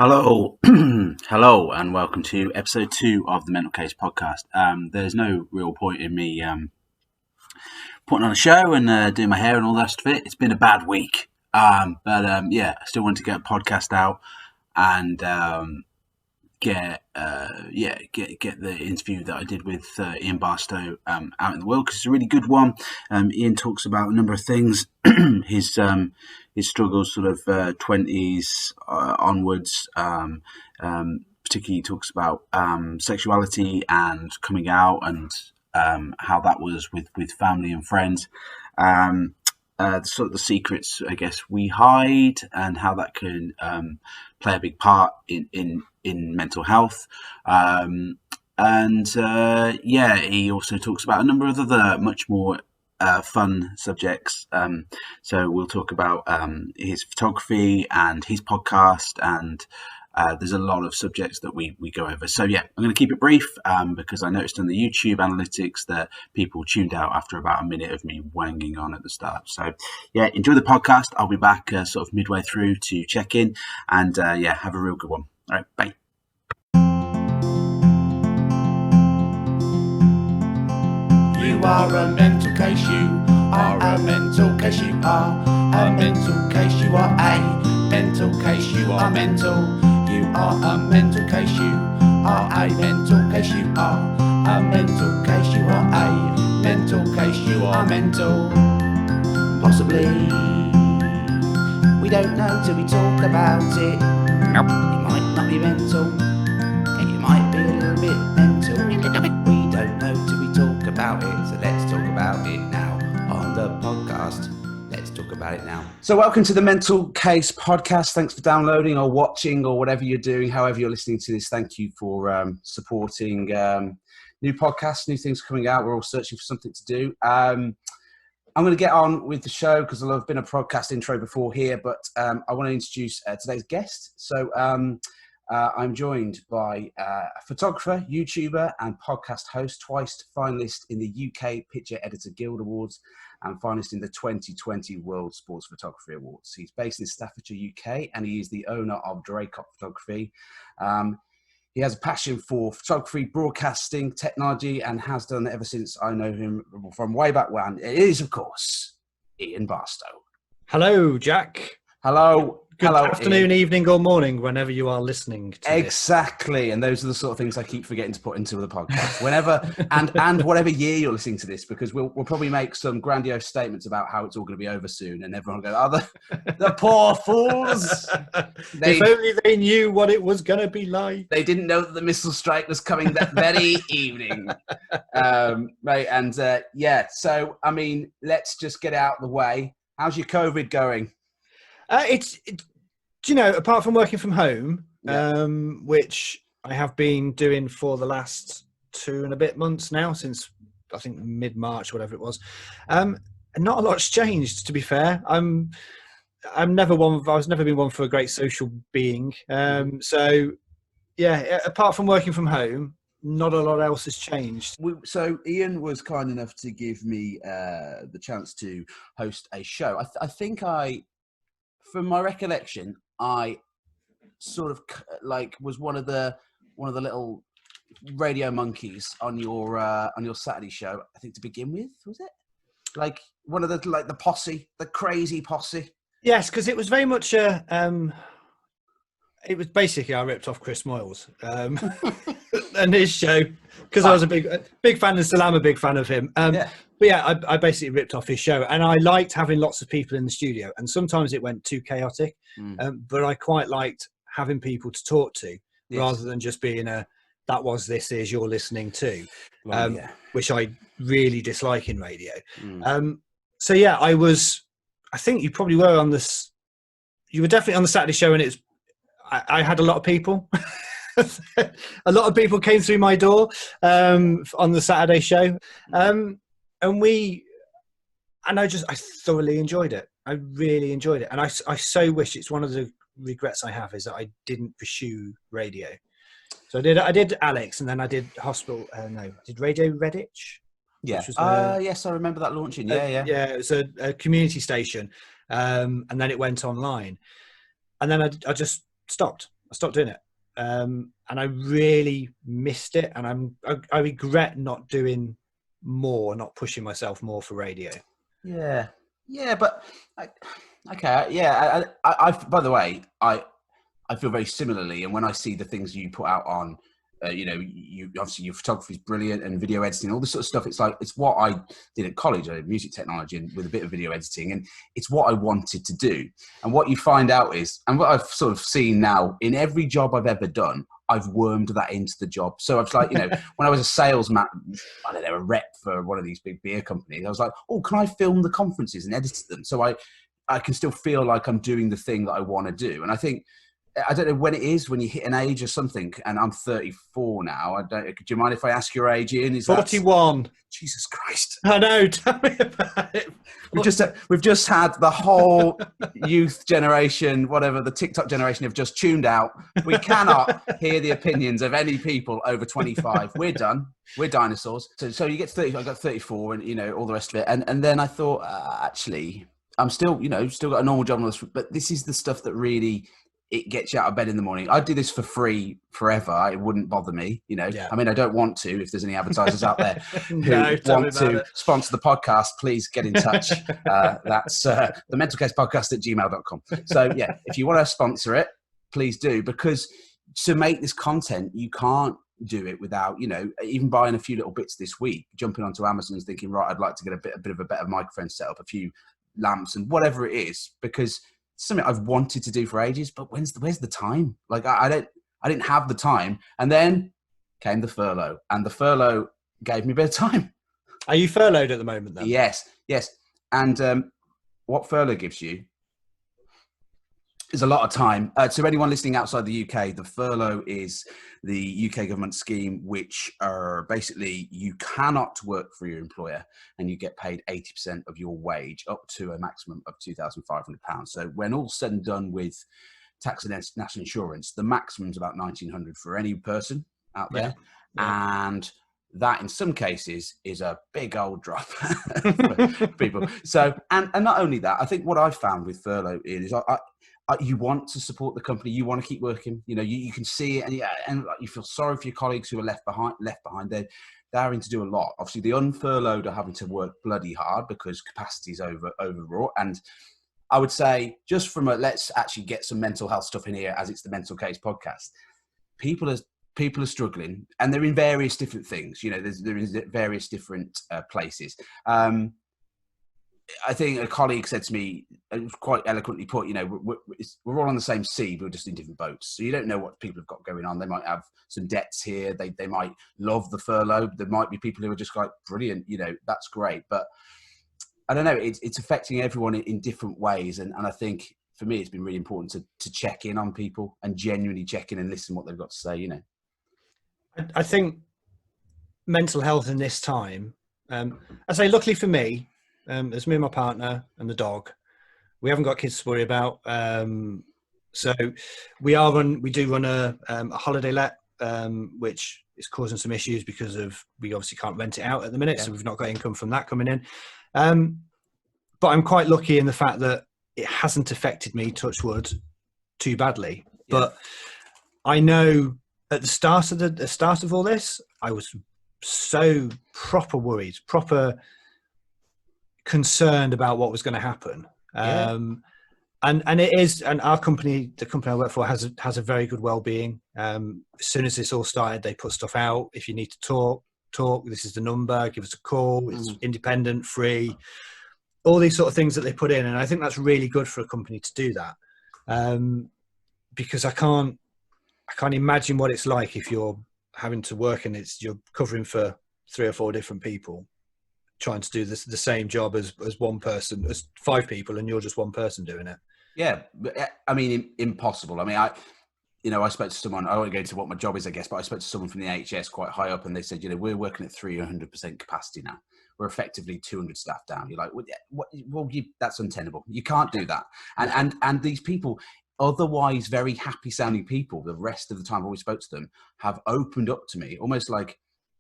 Hello, hello, and welcome to episode 2 of the Mental Case Podcast. There's no real point in me putting on a show and doing my hair and all the rest of it. It's been a bad week, but I still wanted to get a podcast out and get the interview that I did with Ian Barstow out in the world, because it's a really good one. Ian talks about a number of things, his struggles, sort of 20s onwards. Particularly, he talks about sexuality and coming out and how that was with family and friends. Sort of the secrets, I guess, we hide, and how that can play a big part in mental health. He also talks about a number of other much more fun subjects. So we'll talk about his photography and his podcast, and there's a lot of subjects that we go over. So I'm going to keep it brief because I noticed on the YouTube analytics that people tuned out after about a minute of me wanging on at the start. So enjoy the podcast. I'll be back sort of midway through to check in, and have a real good one. All right, bye. You are a mental case, you are a mental case, you are a mental case, you are a mental case, you are mental, you are a mental case, you are a mental case, you are a mental case, you are a mental case, you are mental. Possibly, we don't know till we talk about it. Nope. It might not be mental, it might be a little bit mental. We don't know till we talk about it, so let's talk about it now on the podcast. Let's talk about it now. So welcome to the Mental Case Podcast. Thanks for downloading or watching or whatever you're doing, however you're listening to this. Thank you for supporting new podcasts, new things coming out. We're all searching for something to do. I'm going to get on with the show because I've been a podcast intro before here, but I want to introduce today's guest. So I'm joined by a photographer, YouTuber, and podcast host, twice finalist in the UK Picture Editor Guild Awards and finalist in the 2020 World Sports Photography Awards. He's based in Staffordshire, UK, and he is the owner of Dracop Photography. He has a passion for photography, broadcasting, technology, and has done ever since I know him from way back when. It is, of course, Ian Barstow. Hello, Jack. Hello. Good Hello, afternoon, Ian. Evening, or morning, whenever you are listening to Exactly, and those are the sort of things I keep forgetting to put into the podcast. Whenever and whatever year you're listening to this, because we'll probably make some grandiose statements about how it's all going to be over soon, and everyone will go, "Oh, the poor fools! If only they knew what it was going to be like. They didn't know that the missile strike was coming that very evening." Right, and so I mean, let's just get out of the way. How's your COVID going? Apart from working from home, which I have been doing for the last 2 and a bit months now, since I think mid-March, whatever it was, not a lot's changed, to be fair. I've never been one for a great social being. Apart from working from home, not a lot else has changed. So Ian was kind enough to give me the chance to host a show. I think from my recollection, I sort of was one of the little radio monkeys on your Saturday show. I think to begin with, was it like one of the posse, the crazy posse? Yes, because it was very much it was basically I ripped off Chris Moyles and his show because I was a big fan, and still am a big fan of him. But I basically ripped off his show, and I liked having lots of people in the studio, and sometimes it went too chaotic, but I quite liked having people to talk to rather than just being that was, this is, you're listening to, which I really dislike in radio. I think you probably were on this, you were definitely on the Saturday show, and I had a lot of people. A lot of people came through my door on the Saturday show. I thoroughly enjoyed it. I really enjoyed it. And I so wish, it's one of the regrets I have, is that I didn't pursue radio. So I did Alex, and then I did I did Radio Redditch. Yeah. Yes, I remember that launching. Yeah. It was a community station. And then it went online. And then I just stopped. I stopped doing it. And I really missed it. And I regret not doing more, not pushing myself more for radio. Yeah. Yeah. But okay. Yeah. I by the way, I feel very similarly. And when I see the things you put out on, you obviously your photography is brilliant and video editing, all this sort of stuff. It's like, it's what I did at college. I did music technology and with a bit of video editing, and it's what I wanted to do. And what you find out is, and what I've sort of seen now in every job I've ever done, I've wormed that into the job. So I was like, when I was a salesman, I don't know, a rep for one of these big beer companies, I was like, oh, can I film the conferences and edit them? So I can still feel like I'm doing the thing that I want to do. And I think, I don't know when it is, when you hit an age or something, and I'm 34 now. Do you mind if I ask your age, Ian? Is 41. Jesus Christ. I know, tell me about it. We've just had the whole youth generation, whatever, the TikTok generation have just tuned out. We cannot hear the opinions of any people over 25. We're done. We're dinosaurs. So you get 30, I got 34 and, all the rest of it. And then I thought, actually, I'm still got a normal job on this, but this is the stuff that really, it gets you out of bed in the morning. I'd do this for free forever. It wouldn't bother me, Yeah. I mean, I don't want to. If there's any advertisers out there who want to sponsor the podcast, please get in touch. That's the mentalcasePodcast@gmail.com. So yeah, if you want to sponsor it, please do, because to make this content, you can't do it without, even buying a few little bits this week, jumping onto Amazon and thinking, right, I'd like to get a bit of a better microphone set up, a few lamps and whatever it is, because something I've wanted to do for ages, but where's the time? Like I didn't have the time. And then came the furlough, and the furlough gave me a bit of time. Are you furloughed at the moment then? Yes. And what furlough gives you is a lot of time. To anyone listening outside the UK, the furlough is the UK government scheme, which are basically you cannot work for your employer and you get paid 80% of your wage up to a maximum of £2,500. So when all's said and done with tax and national insurance, the maximum is about $1,900 for any person out there. Yeah. And that in some cases is a big old drop for people. So, and not only that, I think what I've found with furlough is you want to support the company, you want to keep working, you can see it, and you feel sorry for your colleagues who are left behind. They're having to do a lot. Obviously the unfurloughed are having to work bloody hard because capacity is overwrought. And I would say, just from let's actually get some mental health stuff in here, as it's the Mental Case podcast, people are struggling, and they're in various different things. They're in various different places. I think a colleague said to me, it was quite eloquently put, we're all on the same sea, but we're just in different boats. So you don't know what people have got going on. They might have some debts here. They might love the furlough. There might be people who are just like, brilliant, that's great. But I don't know, it's affecting everyone in different ways. And I think for me, it's been really important to check in on people and genuinely check in and listen to what they've got to say, I think mental health in this time, I say, luckily for me, there's me and my partner and the dog. We haven't got kids to worry about. So we do run a holiday let, which is causing some issues because we obviously can't rent it out at the minute. Yeah. So we've not got income from that coming in. But I'm quite lucky in the fact that it hasn't affected me, touch wood, too badly. Yeah. But I know at the start of all this, I was so proper worried, proper concerned about what was going to happen. Yeah. And it is, and our company, the company I work for, has a very good well-being. As soon as this all started, they put stuff out. If you need to talk, this is the number, give us a call. It's independent, free, all these sort of things that they put in. And I think that's really good for a company to do that. Because I can't imagine what it's like if you're having to work and you're covering for 3 or 4 different people, trying to do the same job as one person, as 5 people, and you're just one person doing it. Yeah, I mean, impossible. I mean, I spoke to someone, I won't go into what my job is, I guess, but I spoke to someone from the NHS quite high up, and they said, we're working at 300% capacity now. We're effectively 200 staff down. You're like, that's untenable. You can't do that. And these people, otherwise very happy sounding people, the rest of the time I always spoke to them, have opened up to me almost like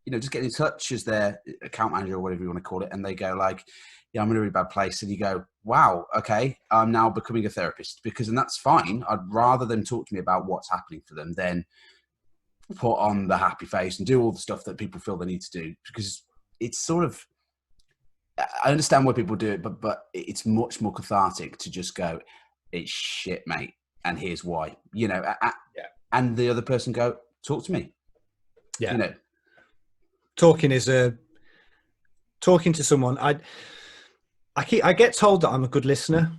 just get in touch as their account manager or whatever you want to call it, and they go like, yeah, I'm in a really bad place. And you go, wow, okay, I'm now becoming a therapist, and that's fine. I'd rather them talk to me about what's happening for them than put on the happy face and do all the stuff that people feel they need to do, because it's sort of, I understand why people do it, but it's much more cathartic to just go, it's shit, mate, and here's why, and the other person go, talk to me. Yeah. Talking to someone. I get told that I'm a good listener,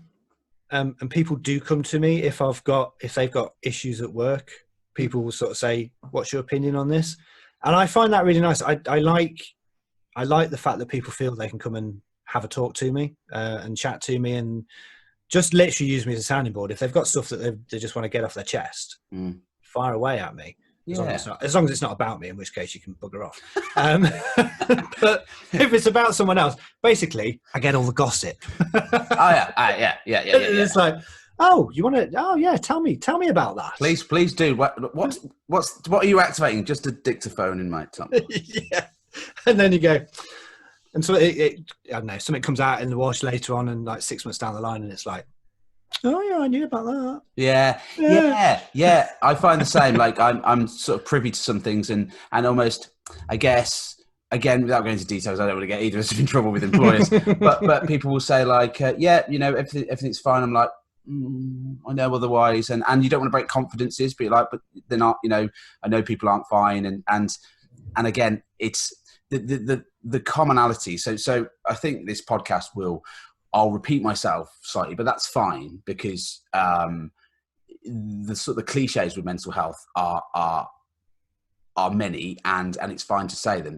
and people do come to me if they've got issues at work. People will sort of say, "What's your opinion on this?" And I find that really nice. I like the fact that people feel they can come and have a talk to me and chat to me, and just literally use me as a sounding board. If they've got stuff that they just want to get off their chest, fire away at me. As long as it's not about me, in which case you can bugger off. But if it's about someone else, basically, I get all the gossip. Yeah. It's like, oh, you want to? Oh, yeah. Tell me about that. Please do. What are you activating? Just a dictaphone in my tongue. Yeah. And then you go, and so I don't know. Something comes out in the wash later on, and like 6 months down the line, and it's like, oh yeah, I knew about that. Yeah. I find the same. Like I'm sort of privy to some things, and almost, I guess, again, without going into details, I don't want to get either of us in trouble with employers. but people will say like, everything's fine. I'm like, I know otherwise, and you don't want to break confidences, but like, but they're not. I know people aren't fine, and again, it's the commonality. So I think this podcast I'll repeat myself slightly, but that's fine, because the sort of the cliches with mental health are many, and it's fine to say them.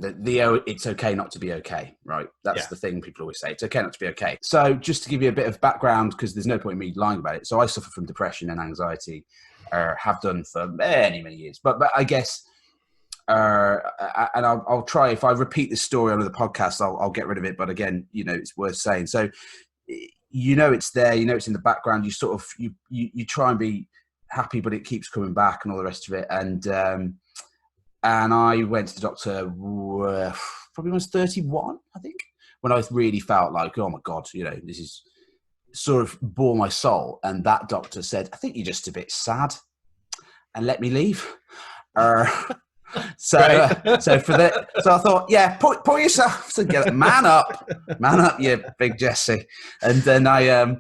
It's okay not to be okay, right? That's the thing people always say. It's okay not to be okay. So just to give you a bit of background, because there's no point in me lying about it. So I suffer from depression and anxiety, have done for many, many years. But I guess, and I'll try, if I repeat this story on the podcast, I'll get rid of it. But again, it's worth saying. So, it's there, it's in the background. You sort of, you try and be happy, but it keeps coming back and all the rest of it. And I went to the doctor probably when I was 31, I think, when I really felt like, oh my God, this is sort of bore my soul. And that doctor said, I think you're just a bit sad, and let me leave. So I thought, yeah, pull yourself together, man up, you big Jesse. And then I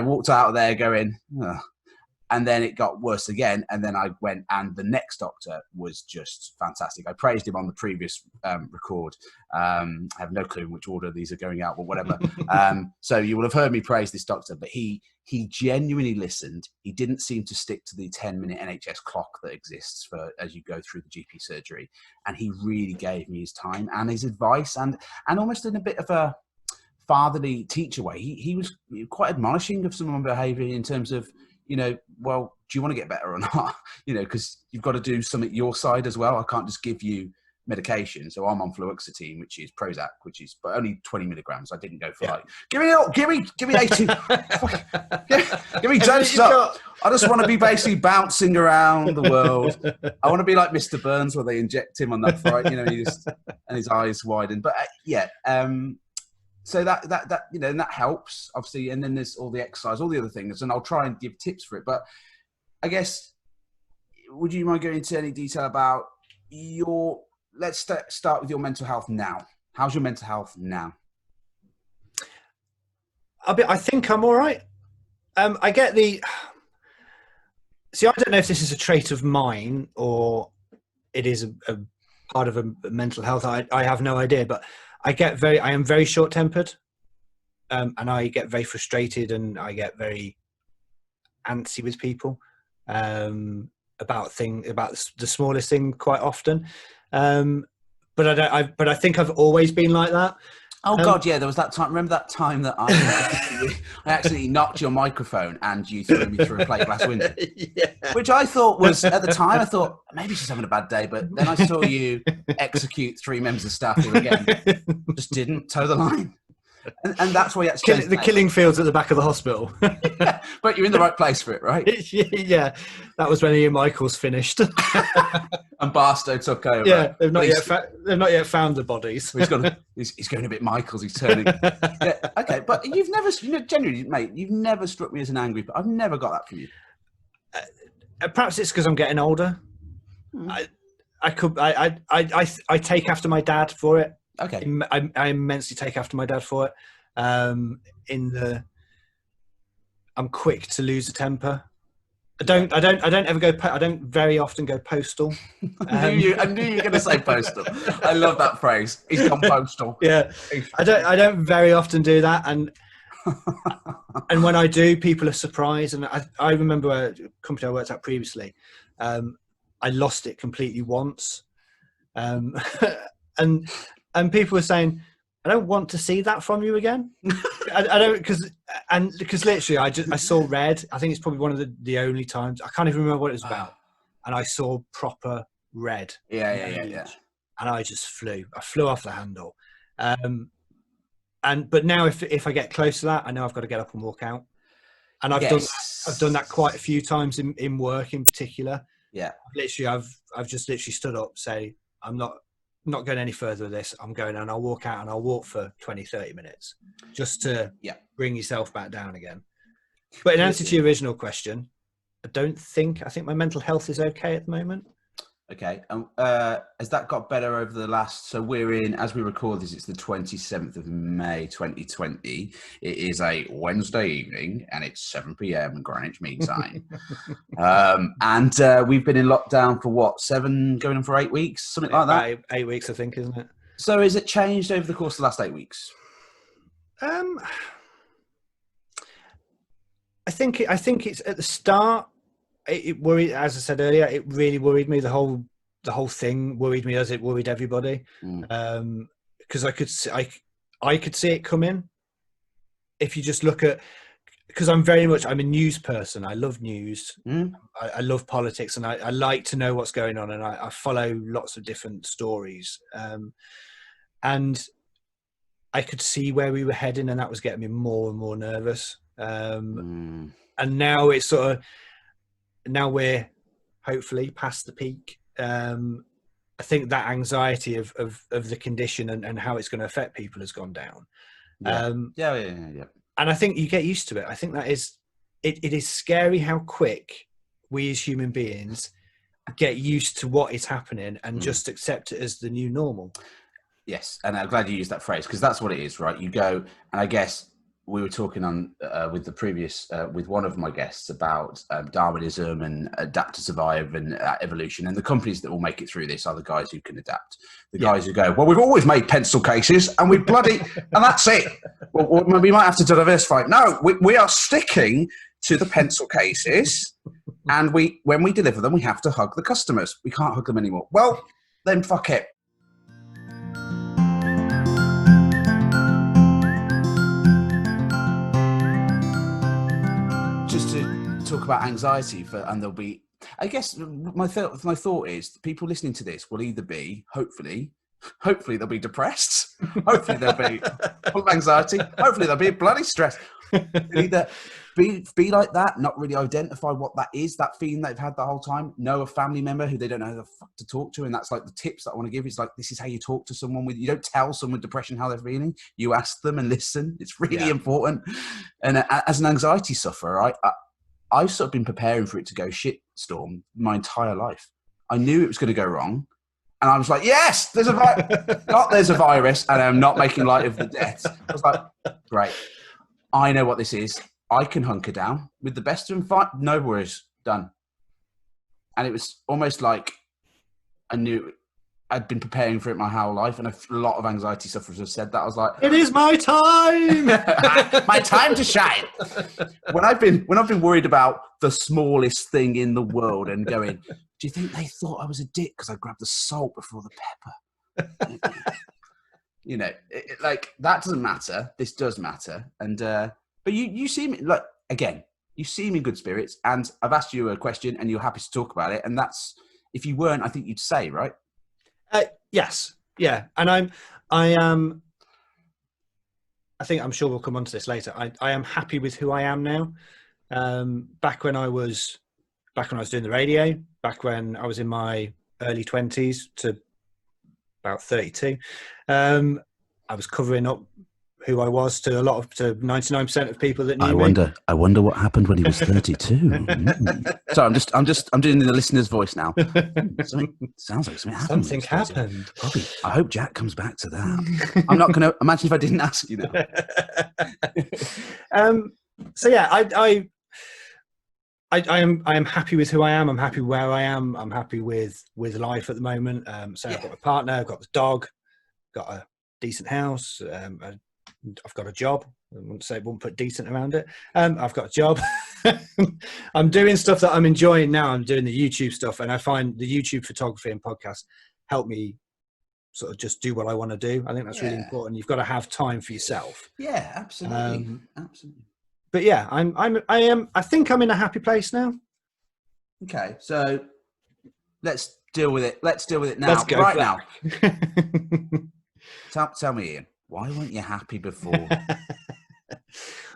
walked out of there going, oh. And then it got worse again. And then I went, and the next doctor was just fantastic. I praised him on the previous record. I have no clue in which order these are going out, but whatever. So you will have heard me praise this doctor, but he genuinely listened. He didn't seem to stick to the 10-minute NHS clock that exists for as you go through the GP surgery. And he really gave me his time and his advice, and almost in a bit of a fatherly teacher way. He was quite admonishing of some of my behaviour in terms of, well, do you want to get better or not? Because you've got to do something your side as well. I can't just give you medication. So I'm on fluoxetine, which is Prozac, but only 20 milligrams. I didn't go for like, give me 18. give me doses up. I just want to be basically bouncing around the world. I want to be like Mr. Burns, where they inject him on that fright, and his eyes widen. But so that and that helps, obviously. And then there's all the exercise, all the other things, and I'll try and give tips for it. But I guess, would you mind going into any detail about let's start with your mental health now. How's your mental health now? I think I'm all right. I get I don't know if this is a trait of mine or it is a part of a mental health. I have no idea, but I am very short-tempered, and I get very frustrated, and I get very antsy with people about the smallest thing quite often. But I think I've always been like that. Oh God, yeah. There was that time. Remember that time that I accidentally knocked your microphone and you threw me through a plate glass window? Yeah. Which I thought was, at the time, I thought maybe she's having a bad day. But then I saw you execute 3 members of staff who, again, just didn't toe the line. and that's why you had to change The killing fields at the back of the hospital. Yeah, but you're in the right place for it, right? Yeah, that was when Ian Michaels finished. And Barstow took over. Yeah, they've not yet found the bodies. He's going a bit Michaels. He's turning. Yeah, okay, but you've never, genuinely, mate, you've never struck me as an angry. I've never got that from you. Perhaps it's because I'm getting older. I take after my dad for it. Okay, I immensely take after my dad for it. I'm quick to lose a temper. I don't very often go postal. I knew you were going to say postal. I love that phrase. He's gone postal. Yeah, I don't very often do that, and when I do, people are surprised. And I remember a company I worked at previously. I lost it completely once, and people were saying, I don't want to see that from you again. I don't, because literally I saw red. I think it's probably one of the only times, I can't even remember what it was about, and I saw proper red. Yeah. And I just flew off the handle. But now if I get close to that, I know I've got to get up and walk out. And I've done that quite a few times in work in particular. Yeah. I've just literally stood up, say, I'm not going any further with this. I'm going, and I'll walk out, and I'll walk for 20, 30 minutes just to bring yourself back down again. But in answer to your original question, I think my mental health is okay at the moment. Okay. Has that got better over the last, so we're in, as we record this, it's the 27th of May, 2020. It is a Wednesday evening and it's 7 p.m. Greenwich Mean Time. And we've been in lockdown for what, 7, going on for 8 weeks? Something like that? 8 weeks, I think, isn't it? So has it changed over the course of the last 8 weeks? I think it's at the start. It worried, as I said earlier, it really worried me. The whole thing worried me, as it worried everybody. Because I could see it coming. If you just look at, because I'm a news person. I love news. I love politics, and I like to know what's going on, and I follow lots of different stories. And I could see where we were heading, and that was getting me more and more nervous. And now it's sort of, now we're hopefully past the peak. I think that anxiety of the condition and how it's going to affect people has gone down. Yeah. And I think you get used to it. I think that it is scary how quick we as human beings get used to what is happening and just accept it as the new normal. Yes, and I'm glad you used that phrase, because that's what it is, right? You go, and I guess we were talking on with the previous with one of my guests about Darwinism and adapt to survive and evolution, and the companies that will make it through this are the guys who can adapt. The guys who go, well, we've always made pencil cases, and we bloody and that's it. Well, we might have to diversify. No, we are sticking to the pencil cases, and when we deliver them, we have to hug the customers. We can't hug them anymore. Well, then fuck it. Just to talk about anxiety, and there'll be, I guess my thought is people listening to this will either be, hopefully they'll be depressed, hopefully they'll be full of anxiety, hopefully they'll be bloody stressed. Either be like that, not really identify what that is, that feeling they've had the whole time, know a family member who they don't know who the fuck to talk to, and that's like the tips that I want to give. It's like, this is how you talk to someone you don't tell someone with depression how they're feeling, you ask them and listen. It's really important. And as an anxiety sufferer, I've sort of been preparing for it to go shitstorm my entire life. I knew it was going to go wrong, and I was like, yes, there's a virus, and I'm not making light of the deaths. I was like, great, I know what this is. I can hunker down with the best of them. Fine, no worries, done. And it was almost like I knew I'd been preparing for it my whole life, and a lot of anxiety sufferers have said that. I was like, it is my time, my time to shine. When I've been worried about the smallest thing in the world and going, do you think they thought I was a dick because I grabbed the salt before the pepper? You know, like that doesn't matter. This does matter. And but you seem like, again, you seem in good spirits, and I've asked you a question and you're happy to talk about it. And that's, if you weren't, I think you'd say, right? Yes. Yeah. And I think I'm sure we'll come on to this later. I am happy with who I am now. Back when I was doing the radio, back when I was in my early 20s to about 32, I was covering up who I was to 99% of people that knew me. I wonder what happened when he was 32. Sorry, I'm doing the listener's voice now. Sounds like something happened. Something happened. Probably. I hope Jack comes back to that. I'm not going to imagine if I didn't ask you now. So yeah, I am happy with who I am. I'm happy where I am. I'm happy with life at the moment. So I've got a partner, I've got the dog, got a decent house. I've got a job. I wouldn't put decent around it. I've got a job. I'm doing stuff that I'm enjoying now. I'm doing the YouTube stuff, and I find the YouTube photography and podcast help me sort of just do what I want to do. I think that's really important. You've got to have time for yourself. Yeah, absolutely. Absolutely. But yeah, I think I'm in a happy place now. Okay, so let's deal with it. Let's deal with it now. Let's go right now. Tell me, Ian, why weren't you happy before?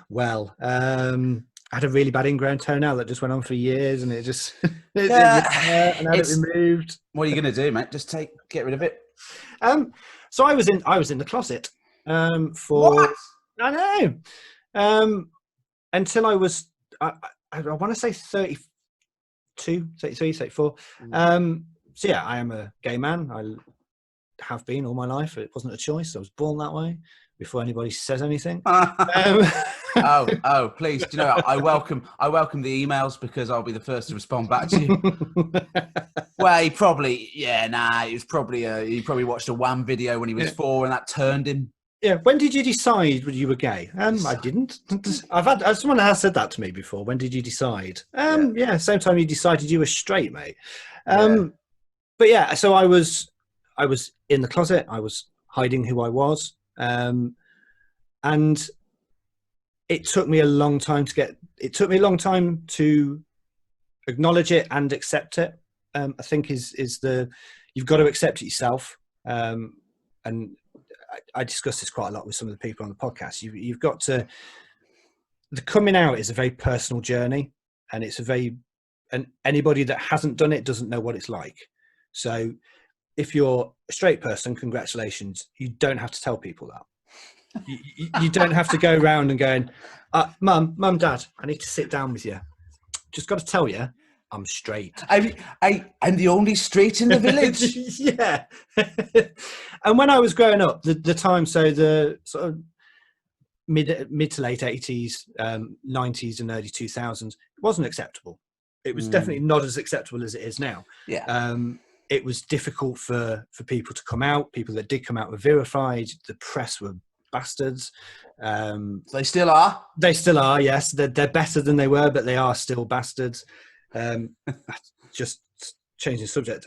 Well, I had a really bad ingrown toenail that just went on for years, and it just and I had it removed. What are you going to do, mate? Just get rid of it? So I was in the closet for what? I know until I was I want to say 32, 33, 34. So yeah, I am a gay man. I have been all my life. It wasn't a choice. I was born that way. Before anybody says anything. Oh, please! Do you know, I welcome the emails because I'll be the first to respond back to you. Well, he probably watched a Wham video when he was 4, and that turned him. Yeah. When did you decide you were gay? I didn't. Someone has said that to me before. When did you decide? Yeah, same time you decided you were straight, mate. But yeah, so I was in the closet. I was hiding who I was. And it took me a long time to acknowledge it and accept it. I think you've got to accept it yourself. And I discuss this quite a lot with some of the people on the podcast. You've got to, the coming out is a very personal journey, and and anybody that hasn't done it doesn't know what it's like. So if you're a straight person, congratulations. You don't have to tell people that. You don't have to go around and going, Mum, Dad, I need to sit down with you. Just got to tell you, I'm straight. I'm the only straight in the village. Yeah. And when I was growing up, the time, so the sort of mid to late 80s, 90s and early 2000s, it wasn't acceptable. It was definitely not as acceptable as it is now. Yeah. It was difficult for people to come out. People that did come out were vilified. The press were bastards. They still are. They still are. Yes, they're better than they were, but they are still bastards. Just changing the subject.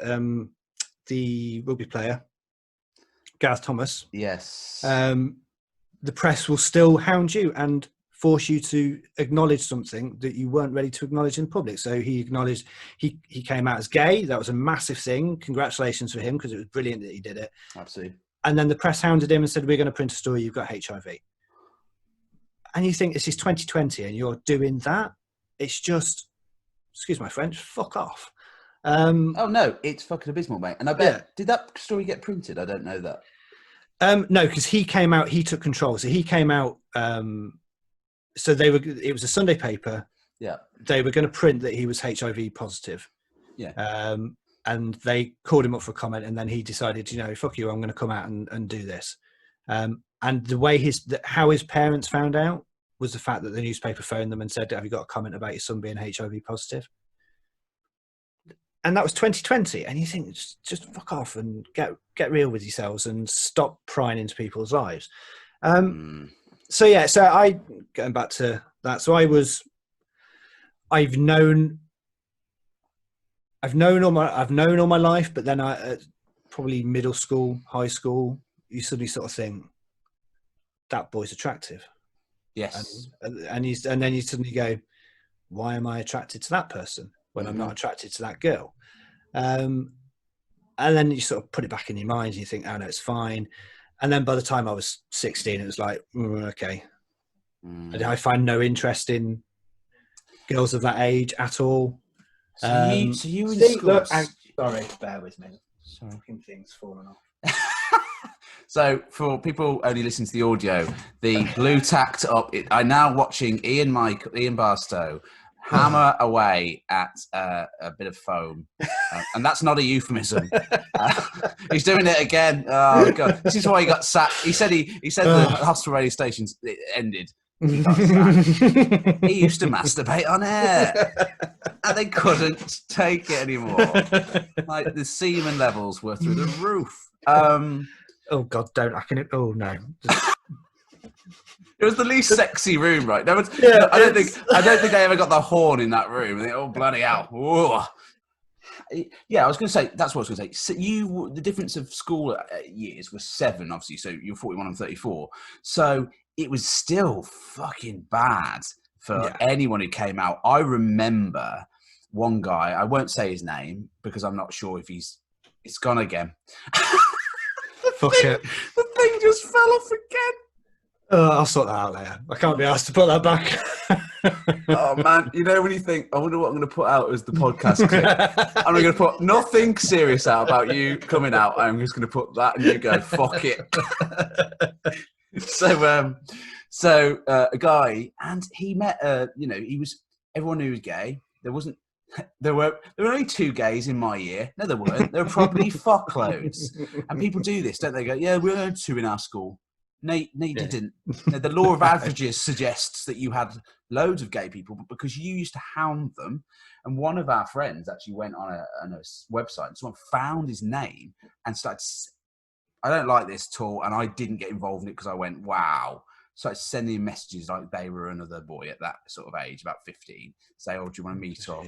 The rugby player, Gareth Thomas. Yes. The press will still hound you and force you to acknowledge something that you weren't ready to acknowledge in public. So he acknowledged he came out as gay. That was a massive thing. Congratulations for him, because it was brilliant that he did it. Absolutely. And then the press hounded him and said, we're going to print a story, you've got HIV. And you think, this is 2020 and you're doing that? It's just, excuse my French, fuck off. Oh no, it's fucking abysmal, mate. And I bet, did that story get printed? I don't know that. No, because he came out, he took control. So he came out, so it was a Sunday paper. Yeah. They were going to print that he was HIV positive. Yeah. And they called him up for a comment, and then he decided, fuck you, I'm going to come out and do this. And the way how his parents found out was the fact that the newspaper phoned them and said, have you got a comment about your son being HIV positive? And that was 2020. And you think, just fuck off and get real with yourselves and stop prying into people's lives. So yeah, so going back to that. So I've known all my life, but then probably middle school, high school, you suddenly sort of think, that boy's attractive. Yes. And then you suddenly go, why am I attracted to that person when I'm not attracted to that girl? And then you sort of put it back in your mind and you think, oh no, it's fine. And then by the time I was 16, it was like, okay. I find no interest in girls of that age at all. So you were in school. Look, sorry, bear with me. Sorry, things falling off. So for people only listening to the audio, the blue tacked up. I'm now watching Ian Barstow hammer away at a bit of foam, and that's not a euphemism. He's doing it again. Oh god, this is why he got sacked. He said the hospital radio stations it ended. He got sacked. He used to masturbate on air, and they couldn't take it anymore. Like the semen levels were through the roof. Oh god, don't! Oh no. It was the least sexy room, right? No, I don't think they ever got the horn in that room. And they, oh bloody hell! Whoa. Yeah, I was going to say that's what I was going to say. So the difference of school years was 7, obviously. So you're 41 and 34. So it was still fucking bad for anyone who came out. I remember one guy. I won't say his name because I'm not sure if it's gone again. Fuck it. The thing just fell off again. I'll sort that out later. I can't be asked to put that back. Oh man, you know when you think, I wonder what I'm going to put out as the podcast clip. I'm going to put nothing serious out about you coming out. I'm just going to put that, and you go, fuck it. So a guy, and he met, everyone knew he was gay. There were only 2 gays in my year. No, there weren't. There were probably fuckloads. And people do this, don't they? Go, yeah, we had 2 in our school. No, you didn't. No, the law of averages suggests that you had loads of gay people, but because you used to hound them, and one of our friends actually went on a website, and someone found his name and started. I don't like this at all, and I didn't get involved in it because I went, wow. Started sending messages like they were another boy at that sort of age, about 15. Say, oh, do you want to meet up?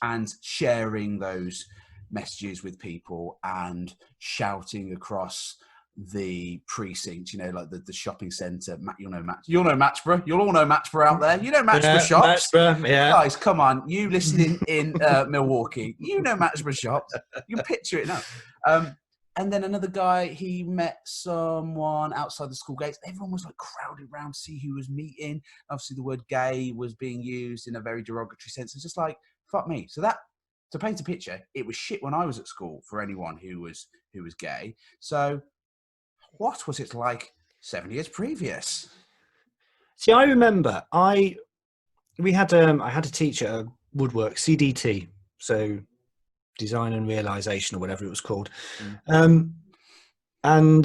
And sharing those messages with people and shouting across the precinct, like the shopping centre. You'll know Matchborough. You'll all know Matchborough out there. You know Matchborough shops. Matchborough, yeah. Guys, come on. You listening in Milwaukee, you know Matchborough shops. You can picture it now. And then another guy, he met someone outside the school gates. Everyone was like crowded around to see who was meeting. Obviously, the word gay was being used in a very derogatory sense. It's just like, fuck me. So to paint a picture, it was shit when I was at school for anyone who was gay. So what was it like 7 years previous? See, I remember I had a teacher at Woodwork, CDT, so design and realization or whatever it was called. And I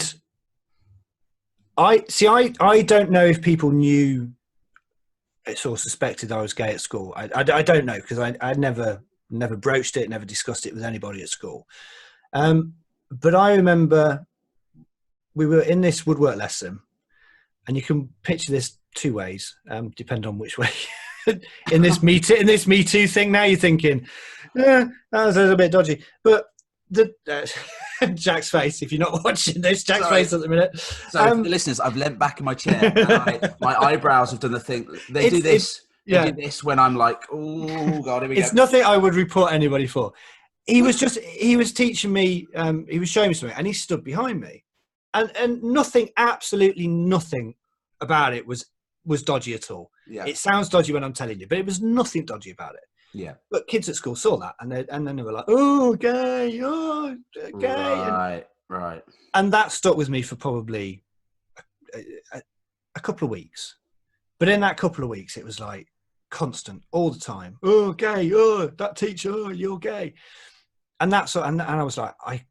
don't know if people knew or suspected I was gay at school. I don't know, because I never broached it, never discussed it with anybody at school. But I remember we were in this woodwork lesson, and you can picture this 2 ways, depending on which way. in this Me Too thing, now you're thinking, that was a bit dodgy. But Jack's face, if you're not watching this, Jack's face at the minute. So, listeners, I've leant back in my chair. And my eyebrows have done the thing. They do this when I'm like, oh god, here we go. It's nothing I would report anybody for. He was teaching me. He was showing me something, and he stood behind me, and nothing, absolutely nothing about it was dodgy at all. Yeah. It sounds dodgy when I'm telling you, but it was nothing dodgy about it. Yeah. But kids at school saw that, and then they were like, "Oh, gay! Oh, gay!" Right. And that stuck with me for probably a couple of weeks. But in that couple of weeks, it was like constant, all the time. Oh, gay! Oh, that teacher! Oh, you're gay! And that's and I was like, I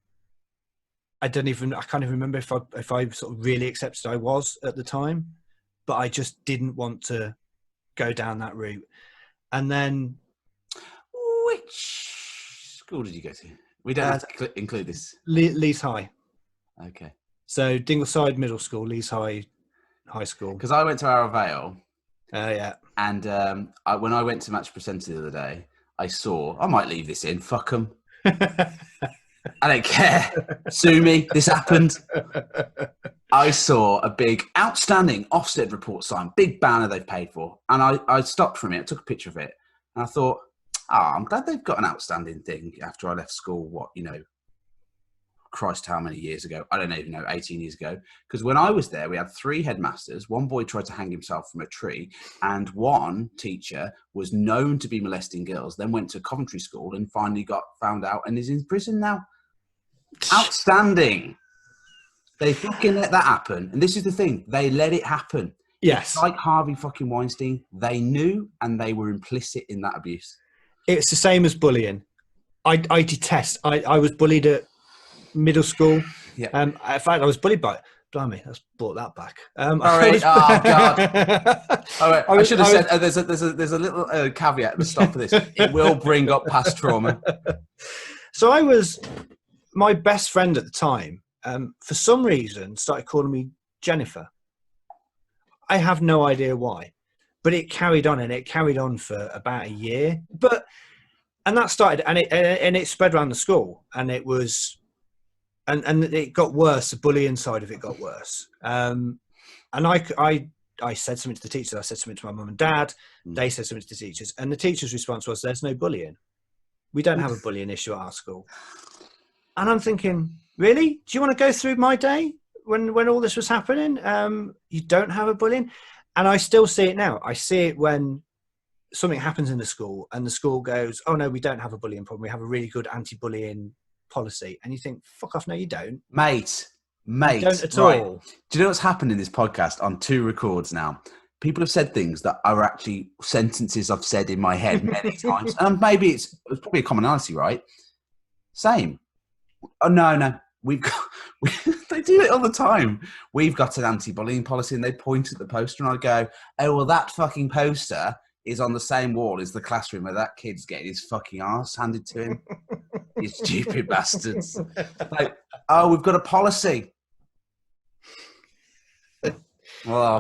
can't even remember if I sort of really accepted I was at the time, but I just didn't want to go down that route. And then, which school did you go to? We don't have to include this. Lees High. Okay. So Dingleside Middle School, Lees High School. Because I went to Arrow Vale. Yeah. And when I went to Match Presenter the other day, I might leave this in, fuck them. I don't care. Sue me. This happened. I saw a big outstanding Ofsted report sign, big banner they've paid for. And I stopped from it, I took a picture of it. And I thought, I'm glad they've got an outstanding thing after I left school, Christ, how many years ago? I don't even know, 18 years ago. Because when I was there, we had 3 headmasters. One boy tried to hang himself from a tree, and one teacher was known to be molesting girls, then went to Coventry School and finally got found out and is in prison now. Outstanding. They fucking let that happen. And this is the thing. They let it happen. Yes. It's like Harvey fucking Weinstein. They knew and they were implicit in that abuse. It's the same as bullying. I detest. I was bullied at middle school. Yeah. In fact, I was bullied by. Blimey, let's brought that back. All right. Oh God. All right. I should have said. There's a little caveat at the stop of this. It will bring up past trauma. So my best friend at the time. For some reason, started calling me Jennifer. I have no idea why, but it carried on, and it carried on for about a year. And that started, and it spread around the school, and it was, and it got worse. The bullying side of it got worse. And I said something to the teachers. I said something to my mum and dad. They said something to the teachers, and the teacher's response was, "There's no bullying. We don't have a bullying issue at our school." And I'm thinking, really? Do you want to go through my day when all this was happening? You don't have a bullying? And I still see it now. I see it when something happens in the school and the school goes, "Oh no, we don't have a bullying problem. We have a really good anti-bullying policy." And you think, fuck off, no you don't. Mate. You don't at right. all. Do you know what's happened in this podcast on 2 records now? People have said things that are actually sentences I've said in my head many times. And maybe it's probably a commonality, right? Same. Oh, no. They do it all the time. We've got an anti-bullying policy, and they point at the poster, and I go, "Oh, well, that fucking poster is on the same wall as the classroom where that kid's getting his fucking arse handed to him." You stupid bastards. Like, oh, we've got a policy. Well,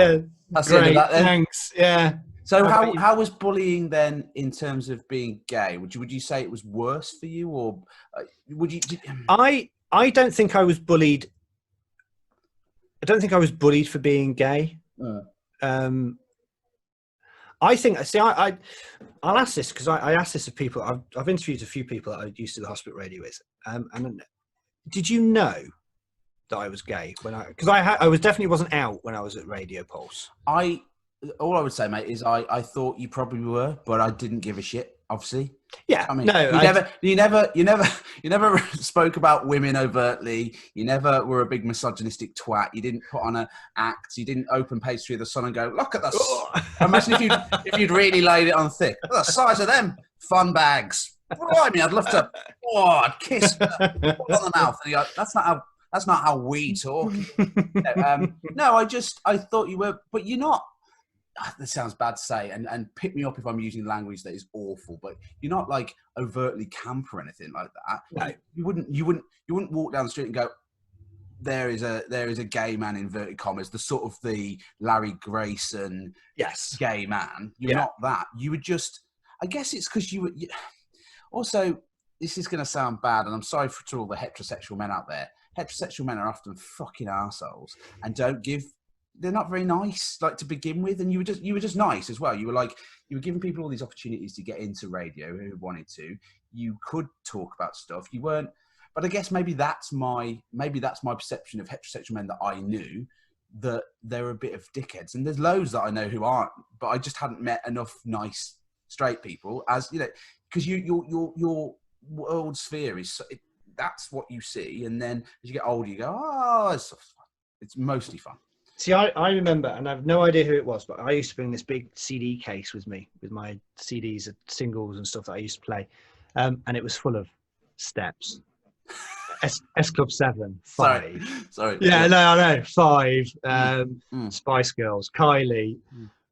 that's the end of that then. Thanks. Yeah. So how was bullying then in terms of being gay? Would you say it was worse for you, or would you? I don't think I was bullied. I don't think I was bullied for being gay. I think. See, I'll ask this because I asked this of people. I've interviewed a few people that I used to the hospital radio with. And did you know that I was gay because I was definitely wasn't out when I was at Radio Pulse. All I would say, mate, is I thought you probably were, but I didn't give a shit. Obviously, yeah. I mean, no, you never spoke about women overtly. You never were a big misogynistic twat. You didn't put on an act. You didn't open page 3 of the Sun and go, "Look at this." Imagine if you'd really laid it on thick. Look at the size of them fun bags. Blimey, I'd love to. Oh, I'd kiss her on the mouth. And you go, that's not how we talk. No, I thought you were, but you're not. This sounds bad to say, and pick me up if I'm using language that is awful, but you're not like overtly camp or anything like that. No. You wouldn't walk down the street and go, there is a gay man, inverted commas, the Larry Grayson gay man. You're not that. You would just, I guess it's because you also, this is going to sound bad, and I'm sorry to all the heterosexual men out there. Heterosexual men are often fucking arseholes and they're not very nice, like, to begin with, and you were just nice as well. You were giving people all these opportunities to get into radio who wanted to. You could talk about stuff. You weren't, but I guess maybe that's my perception of heterosexual men that I knew, that they're a bit of dickheads. And there's loads that I know who aren't, but I just hadn't met enough nice straight people, as you know, because your world sphere is that's what you see, and then as you get older, you go, "Oh, it's mostly fun." See, I remember, and I have no idea who it was, but I used to bring this big CD case with me, with my CDs and singles and stuff that I used to play. And it was full of Steps. S Club 7, 5. Sorry. Yeah, no, I know. 5. Spice Girls, Kylie.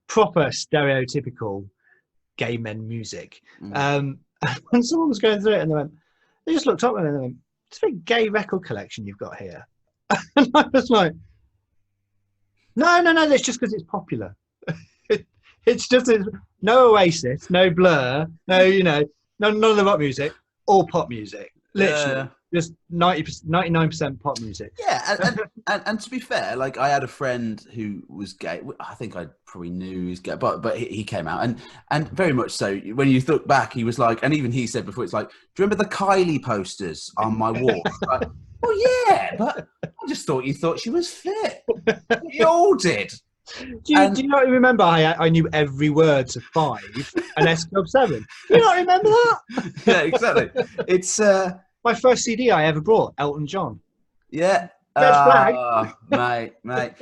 Proper stereotypical gay men music. And when someone was going through it, and they just looked up and they went, "It's a very gay record collection you've got here." And I was like, No, that's just because it's popular. It's just no Oasis, no Blur, none of the rock music, all pop music. Literally, just 99% pop music. Yeah, and to be fair, like, I had a friend who was gay. I think I probably knew he was gay, but he came out, and very much so. When you look back, he was like, and even he said before, it's like, "Do you remember the Kylie posters on my wall?" Like, Well, yeah, but I just thought you thought she was fit. You all did. Do you not remember I knew every word to 5 and S Club 7? Do you not remember that? Yeah, exactly. It's my first CD I ever bought, Elton John. Yeah. Red flag. Mate.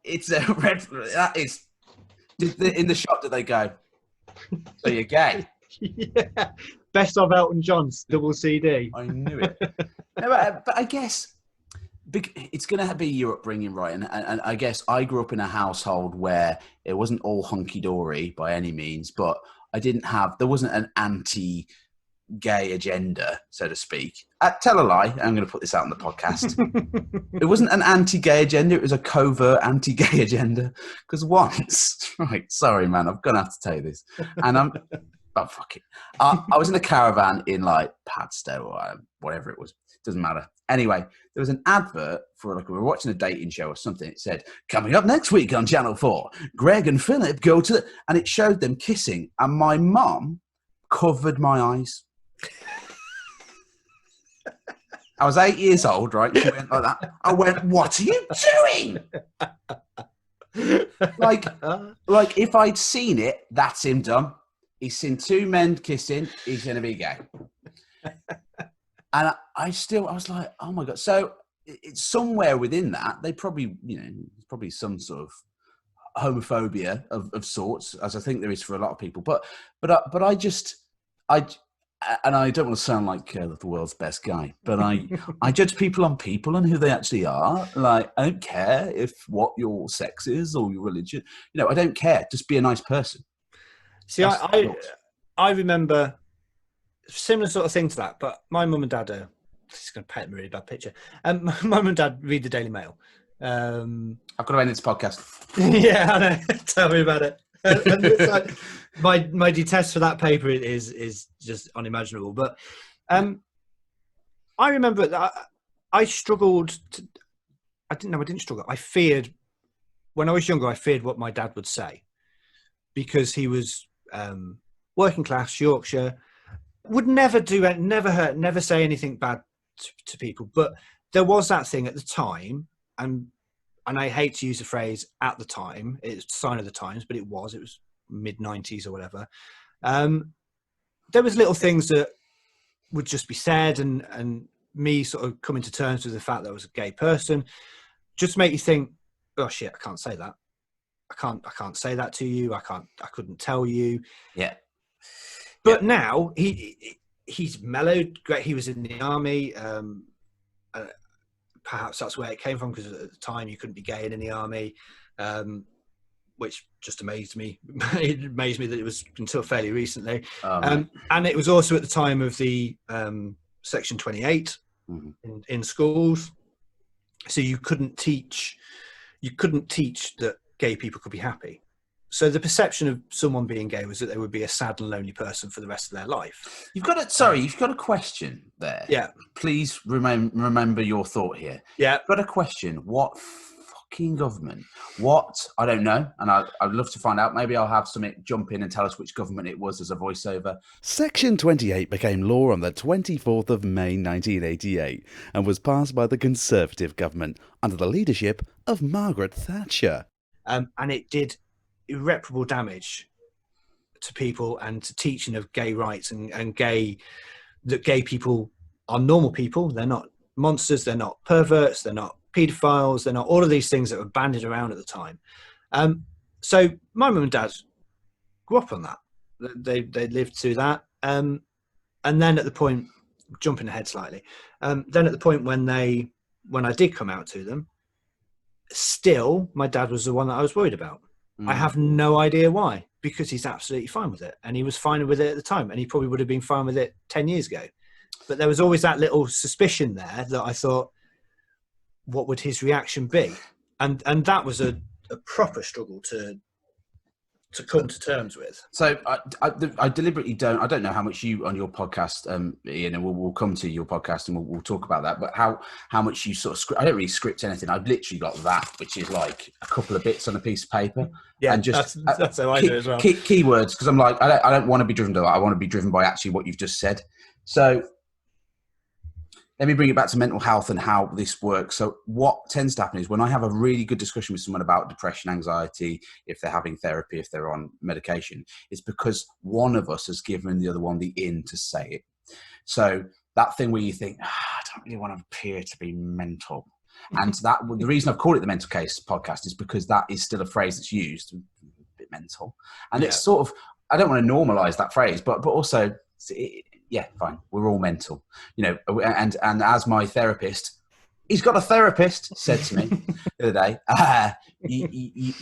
It's a red flag. That is... in the shop, did they go, so you're gay? Yeah. Best of Elton John's double CD. I knew it. No, but I guess it's going to be your upbringing, right? And I guess I grew up in a household where it wasn't all hunky-dory by any means, but there wasn't an anti-gay agenda, so to speak. Tell a lie. I'm going to put this out on the podcast. It wasn't an anti-gay agenda. It was a covert anti-gay agenda. Because once, right, sorry, man, I'm going to have to tell you this. And fuck it. I was in a caravan in like Padstow or whatever it was. Doesn't matter. Anyway, there was an advert for we were watching a dating show or something. It said, coming up next week on Channel 4, Greg and Philip go to... And it showed them kissing. And my mum covered my eyes. I was 8 years old, right? She went like that. I went, what are you doing? Like if I'd seen it, that's him done. He's seen 2 men kissing. He's going to be gay. And I was like, oh my God. So it's somewhere within that. They probably, probably some sort of homophobia of sorts, as I think there is for a lot of people. But I don't want to sound like the world's best guy, but I judge people on people and who they actually are. Like, I don't care what your sex is or your religion. I don't care. Just be a nice person. See, I remember similar sort of thing to that, but my mum and dad this is going to paint a really bad picture. My mum and dad read the Daily Mail. I've got to end this podcast. Yeah, I know. Tell me about it. And it's like, my detest for that paper is just unimaginable. But I remember that I struggled. I didn't struggle. I feared when I was younger. I feared what my dad would say because he was working class, Yorkshire. Would never do it, never hurt, never say anything bad to people. But there was that thing at the time, and I hate to use the phrase at the time, it's a sign of the times, but it was mid-90s or whatever. There was little things that would just be said, and me sort of coming to terms with the fact that I was a gay person, just to make you think, oh shit, I can't say that. I can't say that to you. I couldn't tell you. Yeah. But now he's mellowed. Great, he was in the army. Perhaps that's where it came from, because at the time you couldn't be gay in the army, which just amazed me. It amazed me that it was until fairly recently. And it was also at the time of the Section 28 in schools, so you couldn't teach that gay people could be happy. So the perception of someone being gay was that they would be a sad and lonely person for the rest of their life. You've got a question there. Yeah. Please remember your thought here. Yeah. I've got a question. What fucking government? What? I don't know. And I'd love to find out. Maybe I'll have something jump in and tell us which government it was as a voiceover. Section 28 became law on the 24th of May 1988 and was passed by the Conservative government under the leadership of Margaret Thatcher. And it did irreparable damage to people and to teaching of gay rights and that gay people are normal people. They're not monsters. They're not perverts. They're not paedophiles. They're not all of these things that were bandied around at the time. So my mum and dad grew up on that. They lived through that. And then at the point, jumping ahead slightly, then at the point when I did come out to them, still my dad was the one that I was worried about. I have no idea why, because he's absolutely fine with it. And he was fine with it at the time. And he probably would have been fine with it 10 years ago. But there was always that little suspicion there that I thought, what would his reaction be? And that was a proper struggle to come to terms with. So I deliberately don't know how much you on your podcast, Ian, and we'll come to your podcast and we'll talk about that, but how much you sort of script. I don't really script anything. I've literally got that, which is like a couple of bits on a piece of paper. Yeah, and just that's how I do it as well. Keywords, because I'm like, I don't want to be driven by that. I want to be driven by actually what you've just said. So Let me bring it back to mental health and how this works. So what tends to happen is when I have a really good discussion with someone about depression, anxiety, if they're having therapy, if they're on medication, it's because one of us has given the other one the in to say it. So that thing where you think, I don't really want to appear to be mental. And that the reason I've called it the Mental Case Podcast is because that is still a phrase that's used, a bit mental. And it's sort of, I don't want to normalize that phrase, but also, yeah, fine. We're all mental, and as my therapist, he's got a therapist, said to me the other day,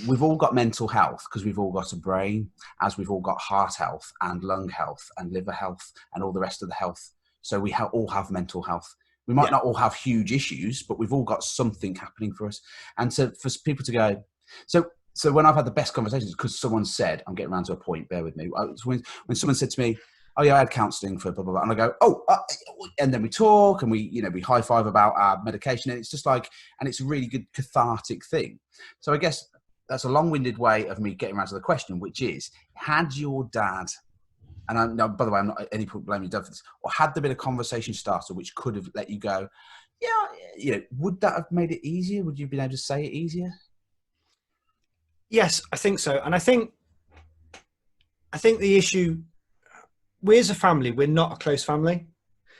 we've all got mental health because we've all got a brain, as we've all got heart health and lung health and liver health and all the rest of the health. So we all have mental health. We might not all have huge issues, but we've all got something happening for us. And for people to go, so when I've had the best conversations, because someone said, I'm getting around to a point, bear with me. When someone said to me, oh yeah, I had counselling for blah, blah, blah. And I go, and then we talk and we high five about our medication. And it's just like, and it's a really good cathartic thing. So I guess that's a long-winded way of me getting around to the question, which is, had your dad, and by the way, I'm not at any point blaming your dad for this, or had there been a conversation starter which could have let you go, would that have made it easier? Would you have been able to say it easier? Yes, I think so. And I think the issue, we as a family, we're not a close family.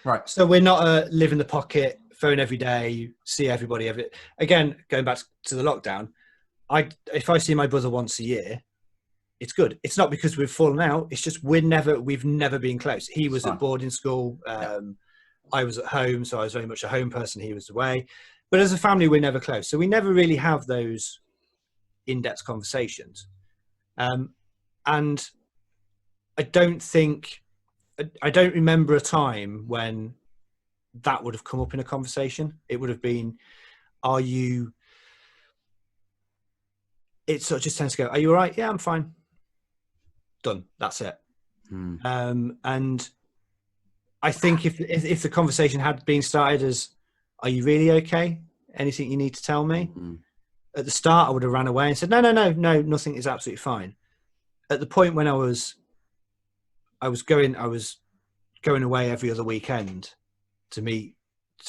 Right. So we're not a live in the pocket, phone every day, see everybody. Again, going back to the lockdown, if I see my brother once a year, it's good. It's not because we've fallen out. It's just we've never been close. He was at boarding school. I was at home, so I was very much a home person. He was away. But as a family, we're never close. So we never really have those in-depth conversations. And I don't remember a time when that would have come up in a conversation. It would have been, it sort of just tends to go, are you all right? Yeah, I'm fine. Done. That's it. And I think if the conversation had been started as, are you really okay? Anything you need to tell me? At the start, I would have ran away and said, no, nothing is absolutely fine. At the point when I was going away every other weekend to meet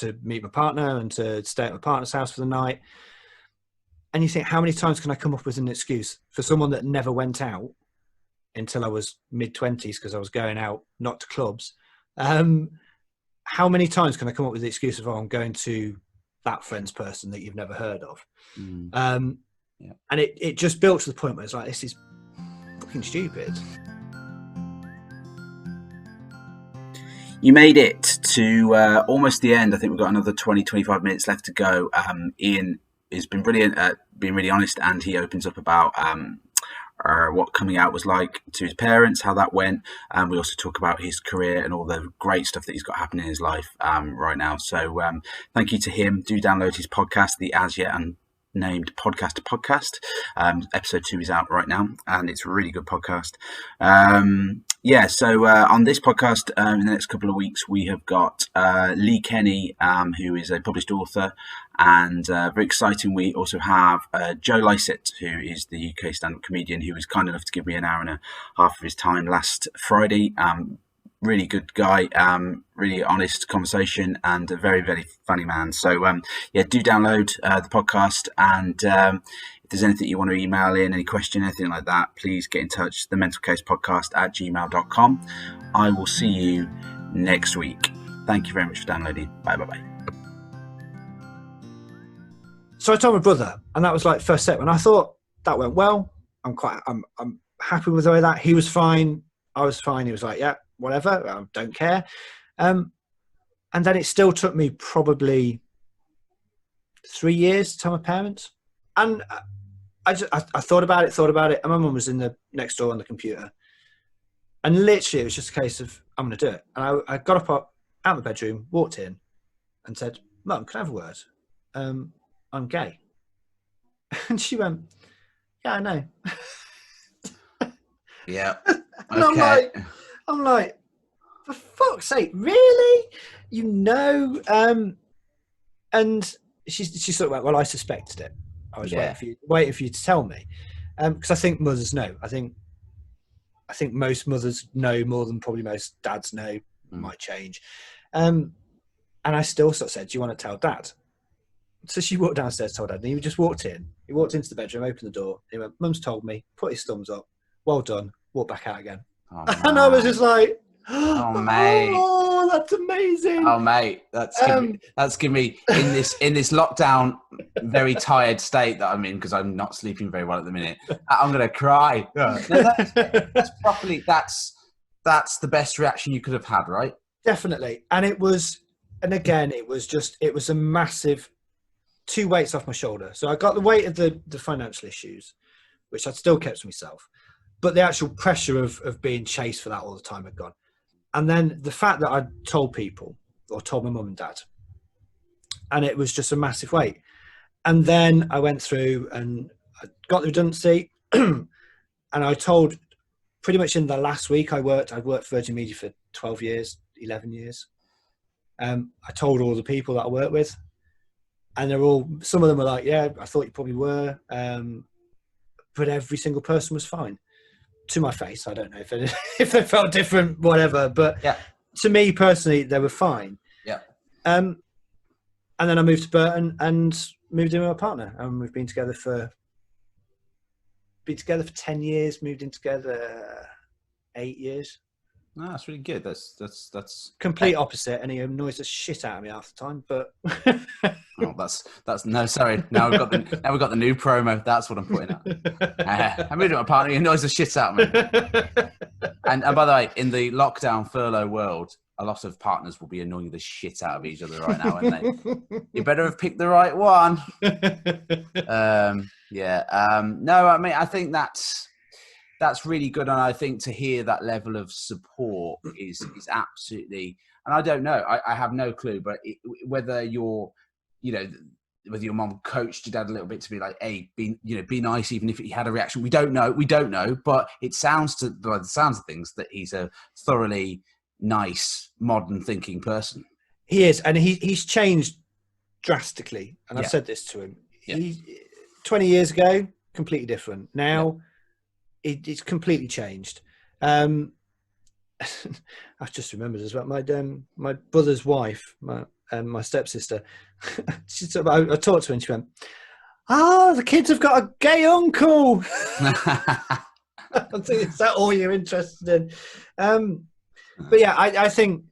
my partner and to stay at my partner's house for the night. And you think, how many times can I come up with an excuse for someone that never went out until I was mid-20s because I was going out, not to clubs? How many times can I come up with the excuse of, I'm going to that friend's person that you've never heard of? And it just built to the point where it's like, this is fucking stupid. You made it to almost the end. I think we've got another 20-25 minutes left to go. Ian has been brilliant at being really honest, and he opens up about what coming out was like to his parents, how that went. We also talk about his career and all the great stuff that he's got happening in his life right now. So thank you to him. Do download his podcast, the As Yet Unnamed Podcast. Episode 2 is out right now, and it's a really good podcast. So on this podcast, in the next couple of weeks, we have got Lee Kenny, who is a published author, and very exciting. We also have Joe Lycett, who is the UK stand-up comedian, who was kind enough to give me an hour and a half of his time last Friday. Really good guy, really honest conversation, and a very, very funny man. So do download the podcast, and if there's anything you want to email in, any question, anything like that, please get in touch, thementalcasepodcast@gmail.com. I will see you next week. Thank you very much for downloading. Bye. So I told my brother, and that was like first step, and I thought that went well. I'm happy with the way that he was fine. I was fine. He was like, yeah, whatever. I don't care. And then it still took me probably 3 years to tell my parents. And I thought about it, and my mum was in the next door on the computer. And literally, it was just a case of, I'm going to do it. And I got up out of the bedroom, walked in, and said, Mum, can I have a word? I'm gay. And she went, yeah, I know. Yeah. And Okay. I'm like, for fuck's sake, really? And she sort of went, well, I suspected it. I was waiting for you to tell me. Because I think mothers know. I think most mothers know more than probably most dads know. Might change. And I still sort of said, do you want to tell Dad? So she walked downstairs, told Dad, and he just walked in. He walked into the bedroom, opened the door. He went, Mum's told me, put his thumbs up. Well done. Walked back out again. Oh, and I was just like, oh, mate. Oh, that's amazing. Oh, mate, that's giving me in this lockdown, very tired state that I'm in because I'm not sleeping very well at the minute. I'm gonna cry. Yeah. No, that's properly. That's the best reaction you could have had, right? Definitely. And it was a massive 2 weights off my shoulder. So I got the weight of the financial issues, which I'd still kept to myself, but the actual pressure of being chased for that all the time had gone. And then the fact that I'd told people, or told my mum and dad, and it was just a massive weight. And then I went through and I got the redundancy, and I told pretty much in the last week I'd worked for Virgin Media for 12 years, 11 years. I told all the people that I worked with, and some of them were like, yeah, I thought you probably were. But every single person was fine. To my face, I don't know if they felt different, whatever. But yeah, to me personally, they were fine. Yeah. And then I moved to Burton and moved in with my partner, and we've been together for 10 years. Moved in together 8 years. No, that's really good. That's complete opposite, and he annoys the shit out of me half the time. But oh, that's no, sorry. Now we've got the new promo. That's what I'm putting up. I moved with my partner. He annoys the shit out of me. And by the way, in the lockdown furlough world, a lot of partners will be annoying the shit out of each other right now, aren't they? You better have picked the right one. No, I mean, I think that's really good, and I think to hear that level of support is absolutely. And I don't know, I have no clue, but whether your mom coached your dad a little bit to be like, hey, be nice, even if he had a reaction. We don't know, but it sounds by the sounds of things that he's a thoroughly nice, modern thinking person. He is, and he's changed drastically. And I've said this to him. Yeah. 20 years ago, completely different. Now. Yeah. It's completely changed. I've just remembered as well. My brother's wife, my stepsister. I talked to her and she went, the kids have got a gay uncle." I think, is that all you're interested in? But yeah, I think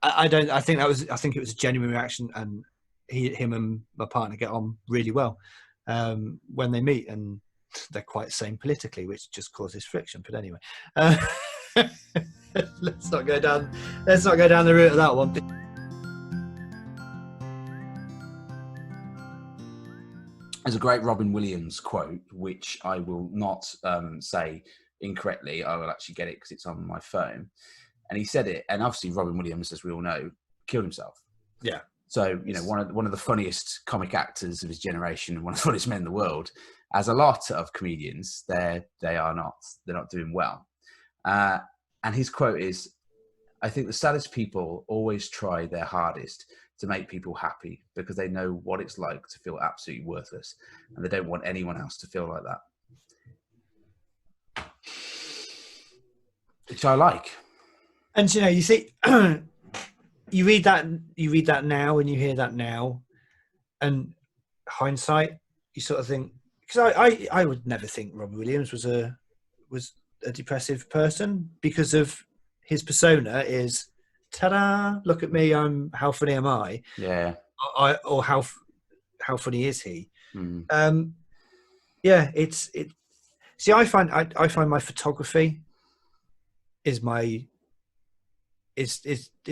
it was a genuine reaction, and him and my partner get on really well when they meet, and they're quite the same politically, which just causes friction. But anyway, let's not go down the route of that one. There's a great Robin Williams quote, which I will not say incorrectly. I will actually get it because it's on my phone. And he said it, and obviously Robin Williams, as we all know, killed himself. Yeah. So one of the funniest comic actors of his generation, and one of the funniest men in the world. As a lot of comedians, they're not doing well. And his quote is, "I think the saddest people always try their hardest to make people happy because they know what it's like to feel absolutely worthless, and they don't want anyone else to feel like that." Which I like. And you see, you read that now, and you hear that now, and hindsight, you sort of think. Because I would never think Robin Williams was a depressive person, because of his persona is, ta-da, look at me, how funny am I? Yeah. Or how funny is he? Mm. See, I find my photography is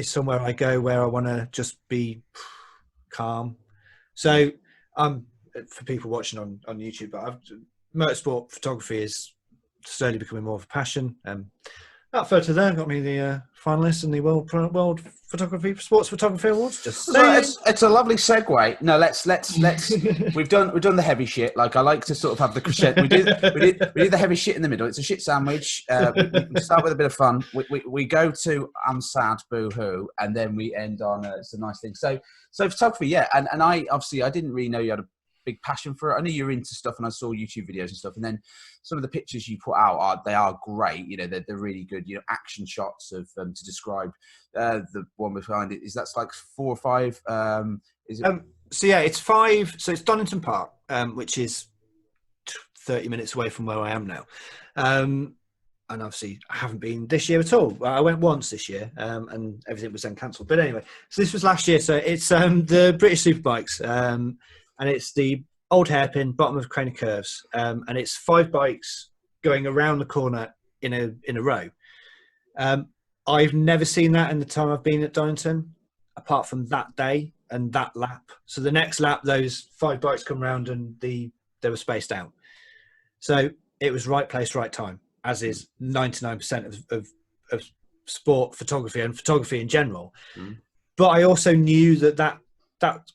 somewhere I go where I want to just be calm. So for people watching on YouTube, but motorsport photography is slowly becoming more of a passion. That photo there got me the finalist in the World Sports Photography Awards. It's a lovely segue. No, let's we've done the heavy shit. Like, I like to sort of have the crescendo. We do the heavy shit in the middle. It's a shit sandwich. We start with a bit of fun. We go to I'm sad, boo hoo, and then we end on it's a nice thing. So photography, yeah. And I obviously I didn't really know you had a big passion for it. I knew you were into stuff, and I saw YouTube videos and stuff. And then some of the pictures you put out are great. You know, they're really good. You know, action shots of to describe the one behind it. Is that's like 4 or 5? Is it? So yeah, it's 5. So it's Donington Park, which is 30 minutes away from where I am now. And obviously I haven't been this year at all. I went once this year, and everything was then cancelled. But anyway, so this was last year. So it's the British Superbikes, and it's the old hairpin, bottom of Crane of Curves, and it's 5 bikes going around the corner in a row. I've never seen that in the time I've been at Donington, apart from that day and that lap. So the next lap, those 5 bikes come round and they were spaced out. So it was right place, right time, as is 99% of sport photography and photography in general. But I also knew that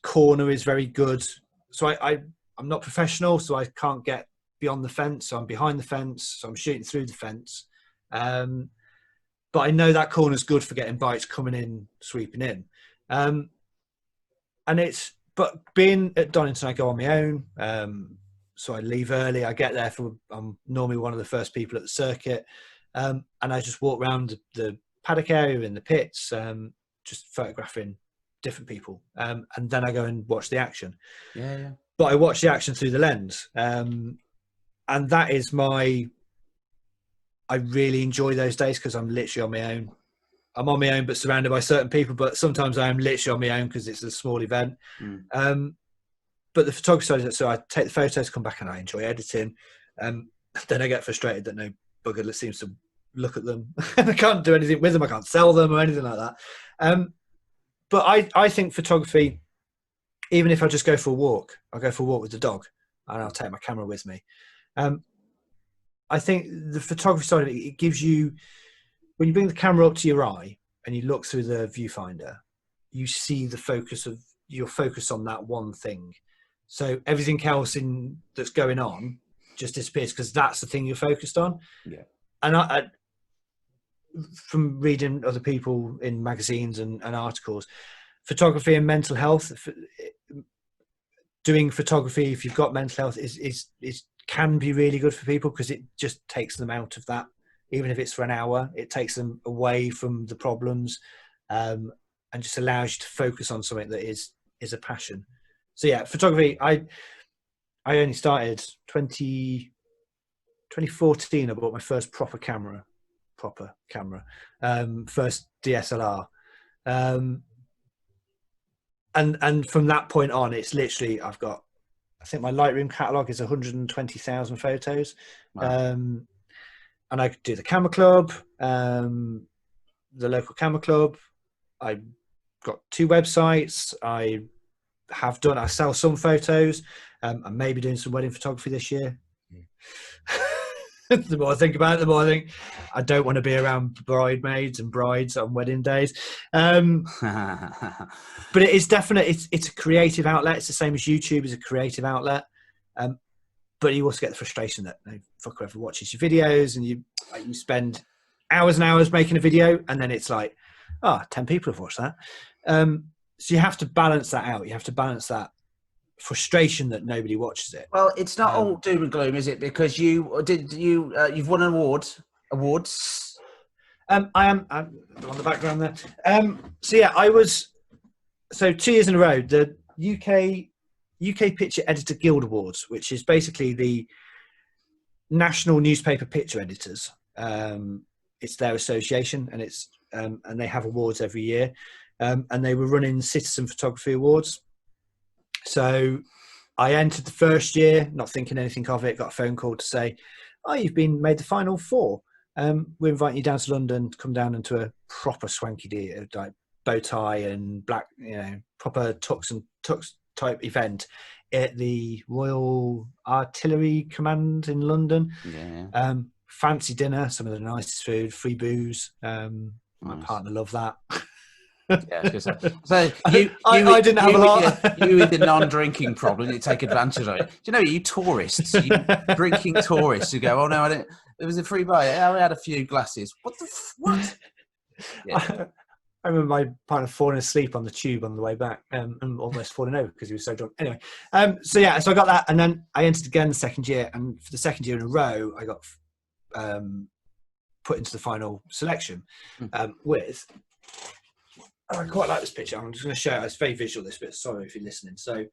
corner is very good. So I'm not professional, so I can't get beyond the fence. So I'm behind the fence, so I'm shooting through the fence. But I know that corner's good for getting bikes coming in, sweeping in. But being at Donington, I go on my own. So I leave early. I get there I'm normally one of the first people at the circuit. And I just walk around the paddock area in the pits, just photographing different people. And then I go and watch the action. Yeah. But I watch the action through the lens. And that is I really enjoy those days because I'm literally on my own. I'm on my own, but surrounded by certain people. But sometimes I am literally on my own because it's a small event. But the photography side of it, so I take the photos, come back, and I enjoy editing. Then I get frustrated that no bugger seems to look at them. I can't do anything with them. I can't sell them or anything like that. But I think photography, even if I just go for a walk, I'll go for a walk with the dog and I'll take my camera with me. I think the photography side of it gives you, when you bring the camera up to your eye and you look through the viewfinder, you see you're focused on that one thing. So everything else that's going on just disappears because that's the thing you're focused on. Yeah. And I from reading other people in magazines and articles, photography and mental health, doing photography if you've got mental health is can be really good for people because it just takes them out of that. Even if it's for an hour, it takes them away from the problems, and just allows you to focus on something that is a passion. So yeah, photography, I only started 2014. I bought my first proper camera, first DSLR. And from that point on, it's literally, I think my Lightroom catalog is 120,000 photos. Wow. And I could do the camera club, the local camera club. I got 2 websites. I sell some photos. I'm maybe doing some wedding photography this year. The more I think about it, the more I think I don't want to be around bridesmaids and brides on wedding days. But it is definitely, it's a creative outlet. It's the same as YouTube is a creative outlet. But you also get the frustration that fuck whoever watches your videos, and you spend hours and hours making a video, and then it's like, 10 people have watched that. So you have to balance that out. You have to balance that frustration that nobody watches it. Well, it's not all doom and gloom, is it? Because you've won awards. I'm on the background there. So yeah, I was 2 years in a row the UK Picture Editor Guild Awards, which is basically the national newspaper picture editors. It's their association, and it's and they have awards every year. And they were running Citizen Photography Awards. So I entered the first year, not thinking anything of it, got a phone call to say, you've been made the final 4. We're inviting you down to London to come down into a proper swanky day, like bow tie and black, proper tux type event at the Royal Artillery Command in London. Yeah. Fancy dinner, some of the nicest food, free booze. My partner loved that. Yeah, so I didn't have a lot. You with the non-drinking problem, you take advantage of it. Do you know, you tourists, you drinking tourists who go, no, I didn't. It was a free buy. Yeah, we had a few glasses. What? Yeah. I remember my partner falling asleep on the tube on the way back, and almost falling over because he was so drunk. Anyway, so I got that, and then I entered again the second year, and for the second year in a row, I got put into the final selection with. Oh, I quite like this picture. I'm just going to show it. It's very visual, this bit. Sorry if you're listening. So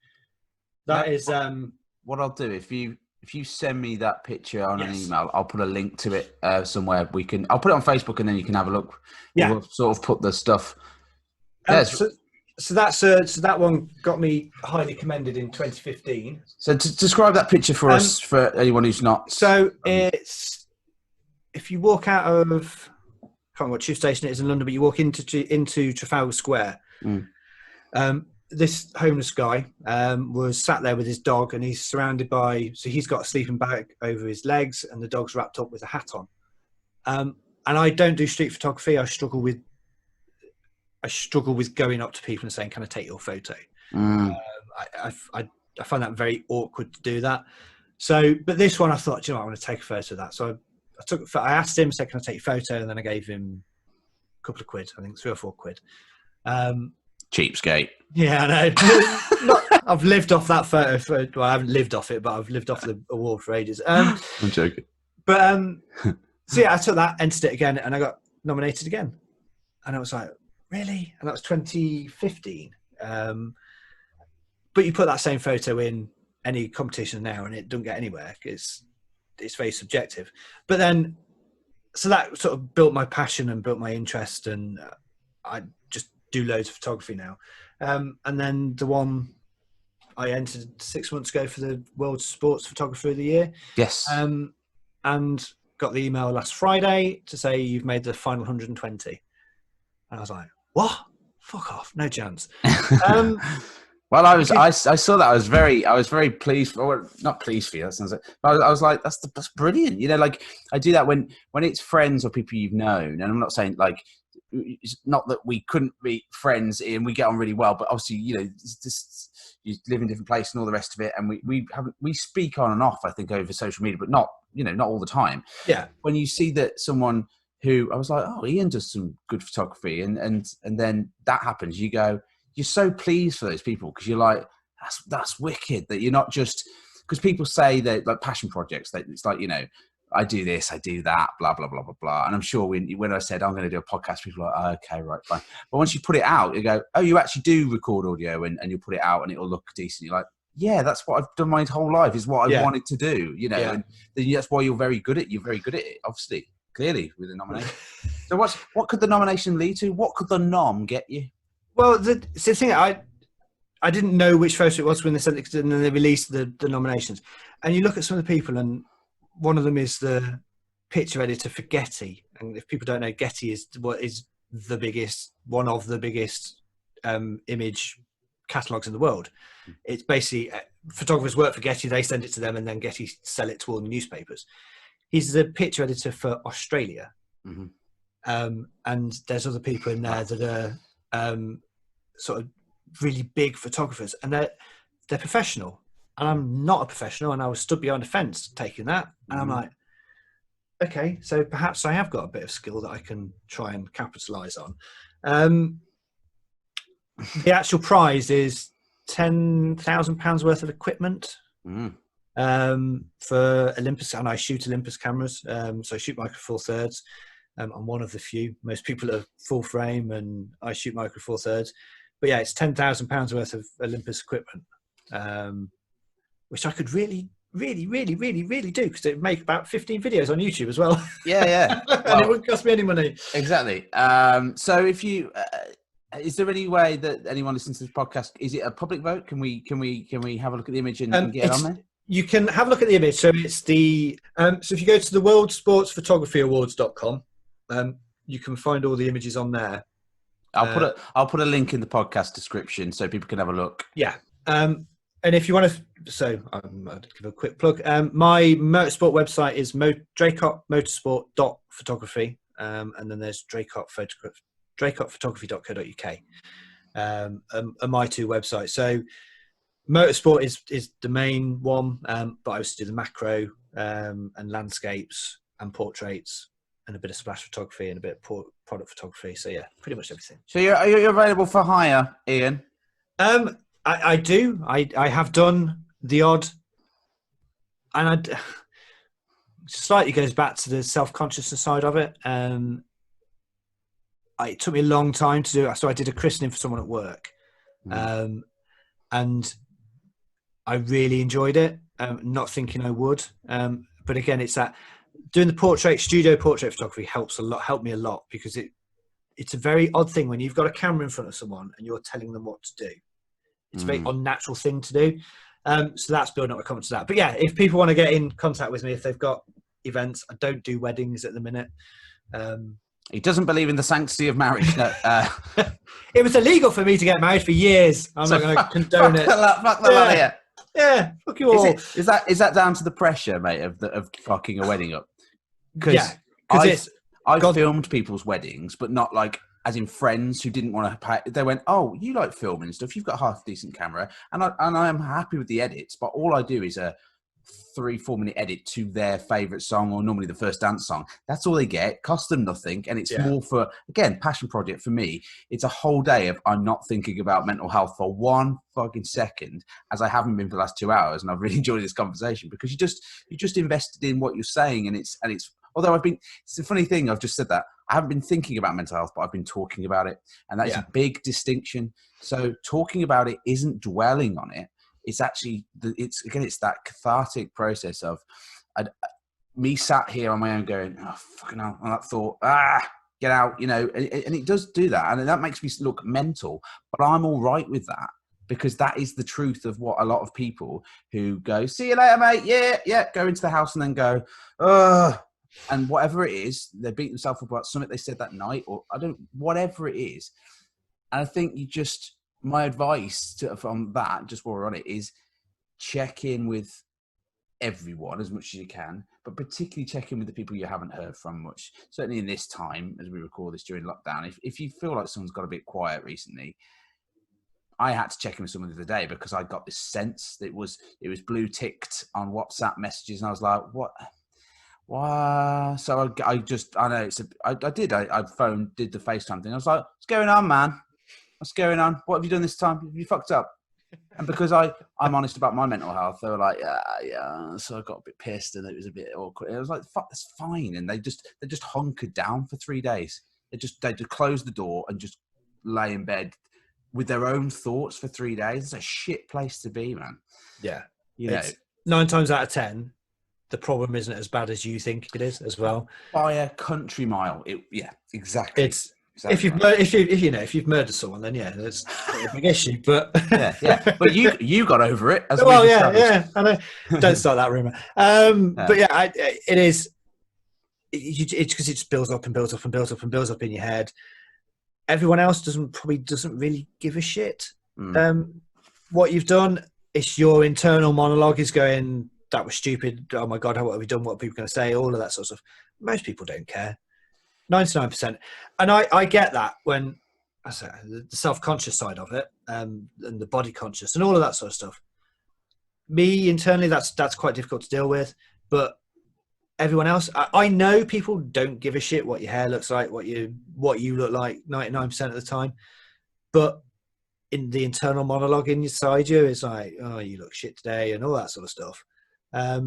that is what I'll do if you send me that picture on an email, I'll put a link to it somewhere. I'll put it on Facebook, and then you can have a look. Yeah, we'll sort of put the stuff. So that one got me highly commended in 2015. So to describe that picture for us, for anyone who's not. So it's if you walk out of, I can't remember what tube station it is in London, but you walk into Trafalgar Square. This homeless guy was sat there with his dog, and he's surrounded by, so he's got a sleeping bag over his legs, and the dog's wrapped up with a hat on. And I don't do street photography. I struggle with going up to people and saying, "Can I take your photo?" I find that very awkward to do that. So, but this one, I thought, you know, I want to take a photo of that. So I asked him, said, "Can I take your photo?" And then I gave him a couple of quid, I think 3 or 4 quid. Cheapskate. Yeah, I know. I've lived off that photo. Well, I haven't lived off it, but I've lived off the award for ages. I'm joking. But so yeah, I took that, entered it again, and I got nominated again. And I was like, really? And that was 2015. But you put that same photo in any competition now, and it doesn't get anywhere because it's very subjective. But then, so that sort of built my passion and built my interest, and I just do loads of photography now. And then the one I entered 6 months ago for the World Sports Photographer of the Year. Yes. And got the email last Friday to say you've made the final 120. And I was like, what? Fuck off, no chance. Well, I saw that. I was very pleased. Or not pleased for you. That sounds like. But I was like, that's brilliant. You know, like I do that when it's friends or people you've known, and I'm not saying like. It's not that we couldn't be friends and we get on really well, but obviously, you know, you live in different places and all the rest of it. And we speak on and off, I think, over social media, but not all the time. Yeah. When you see that someone who I was like, oh, Ian does some good photography. And then that happens, you're so pleased for those people. Cause you're like, that's wicked that you're not just, because people say that like passion projects, that it's like, you know, I do this, I do that, blah, blah, blah, blah, blah. And I'm sure when I said I'm going to do a podcast, people are like, oh, okay, right, fine. But once you put it out, you go, oh, you actually do record audio and you'll put it out and it'll look decent. You're like, yeah, that's what I've done my whole life, is what I wanted to do, you know. Yeah. And that's why you're very good at it, obviously, clearly, with the nomination. So what could the nomination lead to? What could the nom get you? Well, the thing, I didn't know which photo it was when they sent it, and then they released the nominations. And you look at some of the people, and one of them is the picture editor for Getty. And if people don't know, Getty is one of the biggest image catalogues in the world. It's basically photographers work for Getty, they send it to them, and then Getty sell it to all the newspapers. He's the picture editor for Australia. Mm-hmm. And there's other people in there that are sort of really big photographers, and they're professional. And I'm not a professional, and I was stood behind a fence taking that. And I'm like, okay, so perhaps I have got a bit of skill that I can try and capitalise on. The actual prize is £10,000 worth of equipment for Olympus, and I shoot Olympus cameras. So I shoot Micro Four Thirds. I'm one of the few. Most people are full frame, and I shoot Micro Four Thirds. But yeah, it's £10,000 worth of Olympus equipment. Which I could really do, because it would make about 15 videos on YouTube as well. Yeah. And it wouldn't cost me any money. Exactly. So if you, is there any way that anyone listening to this podcast, is it a public vote? Can we have a look at the image and get it on there? You can have a look at the image. So it's the, so if you go to the worldsportsphotography.awards.com, you can find all the images on there. I'll put a link in the podcast description so people can have a look. Yeah. And if you want to, so I'll give a quick plug. My motorsport website is dracottmotorsport.photography, and then there's dracottphotography.co.uk, and my two websites. So motorsport is the main one, but I also do the macro and landscapes and portraits and a bit of splash photography and a bit of product photography. So yeah, pretty much everything. So you're available for hire, Ian? I do. I have done the odd, and slightly goes back to the self-consciousness side of it. It took me a long time to do it. So I did a christening for someone at work, and I really enjoyed it. Not thinking I would, but again, it's that doing the studio portrait photography helped me a lot, because it's a very odd thing when you've got a camera in front of someone and you're telling them what to do. It's a very unnatural thing to do. So that's building up a comment to that. But yeah, if people want to get in contact with me, if they've got events, I don't do weddings at the minute. He doesn't believe in the sanctity of marriage. No, it was illegal for me to get married for years. I'm not going to condone it. Fuck the lot of you. Yeah, fuck you all. Is that down to the pressure, mate, of fucking a wedding up? Because I've filmed people's weddings, but not like as in friends who didn't want to pay. They went, "Oh, you like filming and stuff. You've got half a decent camera," and I am happy with the edits. But all I do is a 3-4 minute edit to their favourite song, or normally the first dance song. That's all they get. Cost them nothing, and it's more for, again, passion project for me. It's a whole day of I'm not thinking about mental health for one fucking second, as I haven't been for the last 2 hours, and I've really enjoyed this conversation because you just invested in what you're saying, and it's. Although it's a funny thing, I've just said that. I haven't been thinking about mental health, but I've been talking about it. And that is a big distinction. So talking about it isn't dwelling on it. It's actually, it's that cathartic process of me sat here on my own going, oh, fucking hell, and that thought, get out, and it does do that. And that makes me look mental, but I'm all right with that. Because that is the truth of what a lot of people who go, see you later, mate. Yeah, go into the house and then go, ugh. And whatever it is, they beat themselves up about something they said that night, or whatever it is. And I think my advice from that, just while we're on it, is check in with everyone as much as you can, but particularly check in with the people you haven't heard from much. Certainly in this time, as we record this during lockdown, if you feel like someone's got a bit quiet recently, I had to check in with someone the other day because I got this sense that it was blue ticked on WhatsApp messages, and I was like, what? Wow. So I did the FaceTime thing. I was like, what's going on, man? What's going on? What have you done this time? Have you fucked up? And because I'm honest about my mental health, they were like, yeah. So I got a bit pissed and it was a bit awkward. I was like, fuck, that's fine. And they just hunkered down for 3 days. They just closed the door and just lay in bed with their own thoughts for 3 days. It's a shit place to be, man. Yeah. It's 9 times out of 10, the problem isn't as bad as you think it is as well. By a country mile. Exactly. It's if you've murdered someone, then that's a big issue. But yeah. But you got over it. As well, yeah. I know. Don't start that rumor. But it is. It's because it just builds up and builds up and builds up and builds up in your head. Everyone else doesn't really give a shit. What you've done, it's your internal monologue is going, that was stupid. Oh my God, what have we done? What are people going to say? All of that sort of stuff. Most people don't care. 99%. And I get that when I say the self-conscious side of it, and the body conscious and all of that sort of stuff. Me internally, that's quite difficult to deal with. But everyone else, I know people don't give a shit what your hair looks like, what you look like 99% of the time. But in the internal monologue inside you, it's like, oh, you look shit today and all that sort of stuff. But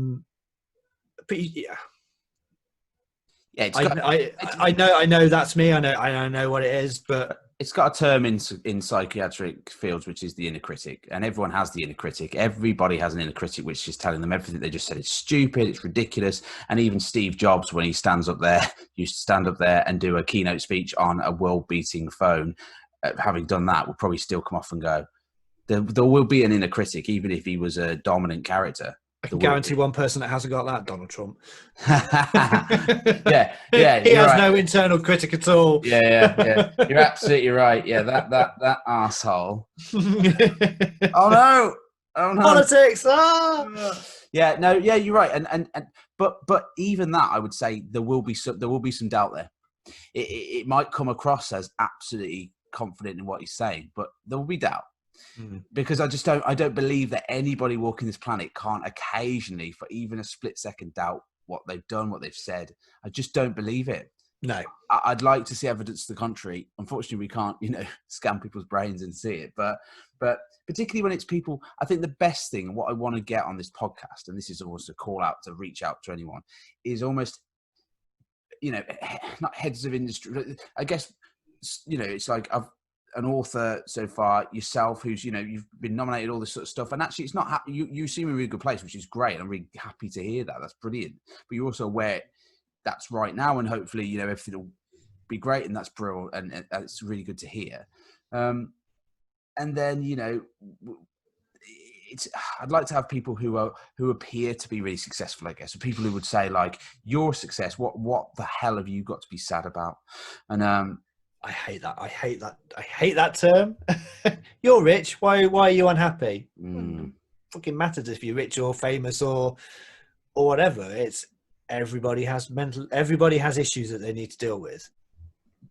I know that's me. I know what it is, but it's got a term in psychiatric fields, which is the inner critic, and everyone has the inner critic. Everybody has an inner critic, which is telling them everything they just said is stupid, it's ridiculous. And even Steve Jobs, when he stands up there, used to stand up there and do a keynote speech on a world-beating phone. Having done that, will probably still come off and go, there will be an inner critic, even if he was a dominant character. I can guarantee one person that hasn't got that, Donald Trump. yeah. He has no internal critic at all. Yeah. You're absolutely right. Yeah, that arsehole. Oh no. Politics. Yeah, you're right. And but even that, I would say there will be some doubt there. It might come across as absolutely confident in what he's saying, but there will be doubt. Because I don't believe that anybody walking this planet can't occasionally, for even a split second, doubt what they've done, what they've said. I just don't believe it. No. I'd like to see evidence to the contrary. Unfortunately, we can't, scan people's brains and see it. But particularly when it's people, I think the best thing, and what I want to get on this podcast, and this is almost a call out to reach out to anyone, is almost, not heads of industry. I guess, it's like an author so far, yourself, who's, you've been nominated, all this sort of stuff. And actually, it's not, you seem in a really good place, which is great. I'm really happy to hear that. That's brilliant. But you're also aware that's right now, and hopefully, everything will be great, and that's brilliant, and it's really good to hear. And then, I'd like to have people who appear to be really successful, I guess, so people who would say, like, your success, what the hell have you got to be sad about? And I hate that. I hate that term. You're rich. Why are you unhappy? Fucking matters if you're rich or famous or whatever. It's everybody has issues that they need to deal with.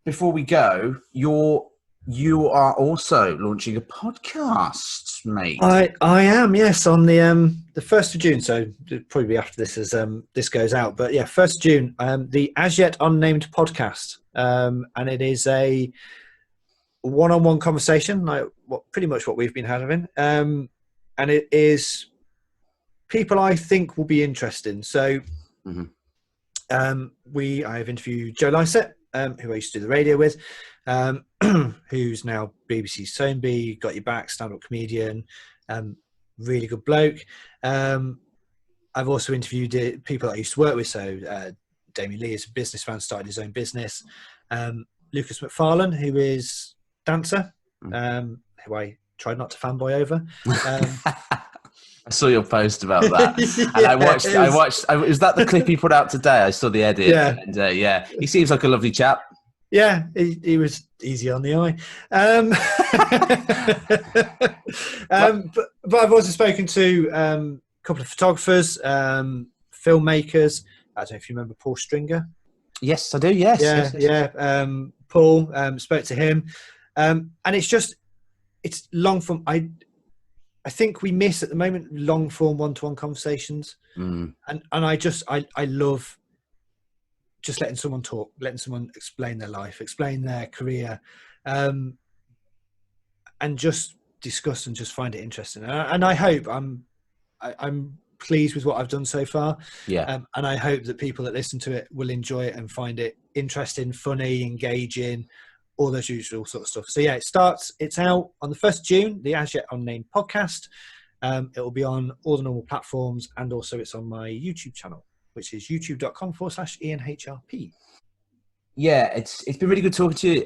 Before we go, you are also launching a podcast, mate. I am, yes, on the 1st of June. So it'll probably be after this as this goes out. But yeah, 1st of June, the As Yet Unnamed Podcast, and it is a one-on-one conversation, like pretty much what we've been having, and it is people I think will be interesting. So. Mm-hmm. I have interviewed Joe Lycett, who I used to do the radio with, who's now BBC Soamby, Got Your Back, stand-up comedian, really good bloke. I've also interviewed people I used to work with, so Damien Lee is a businessman, started his own business. Lucas McFarlane, who is dancer, who I tried not to fanboy over. I saw your post about that, and I watched. Is that the clip he put out today? I saw the edit. Yeah, and he seems like a lovely chap. Yeah, he was easy on the eye. But I've also spoken to a couple of photographers, filmmakers. I don't know if you remember Paul Stringer. Yes, I do. Yes. Yeah. Paul, spoke to him, and it's long form. I think we miss at the moment long form one-to-one conversations, and I love just letting someone talk, letting someone explain their life, explain their career, and just discuss and just find it interesting. And I hope I'm pleased with what I've done so far. Yeah. And I hope that people that listen to it will enjoy it and find it interesting, funny, engaging, all those usual sort of stuff. So yeah, it's out on the 1st of June, the As Yet Unnamed Podcast. It will be on all the normal platforms, and also it's on my YouTube channel, which is youtube.com/IanHRP. Yeah, it's been really good talking to you,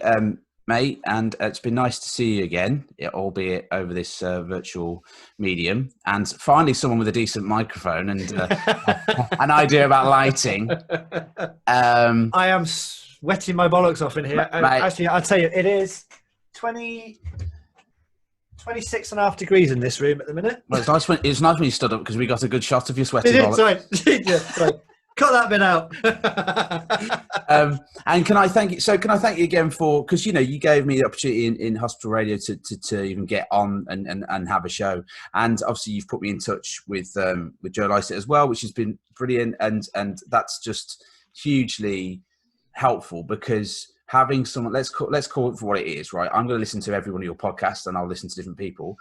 mate, and it's been nice to see you again, albeit over this virtual medium, and finally someone with a decent microphone and an idea about lighting. I am sweating my bollocks off in here. Actually, I'll tell you, it is 26.5 degrees in this room at the minute. Well, it's nice when you stood up, because we got a good shot of your sweaty bollocks. Sorry. Cut that bit out. And can I thank you? So can I thank you again for, because you gave me the opportunity in hospital radio to even get on and have a show, and obviously you've put me in touch with Joe Lycett as well, which has been brilliant, and that's just hugely helpful, because having someone, let's call it for what it is, right? I'm going to listen to every one of your podcasts, and I'll listen to different people.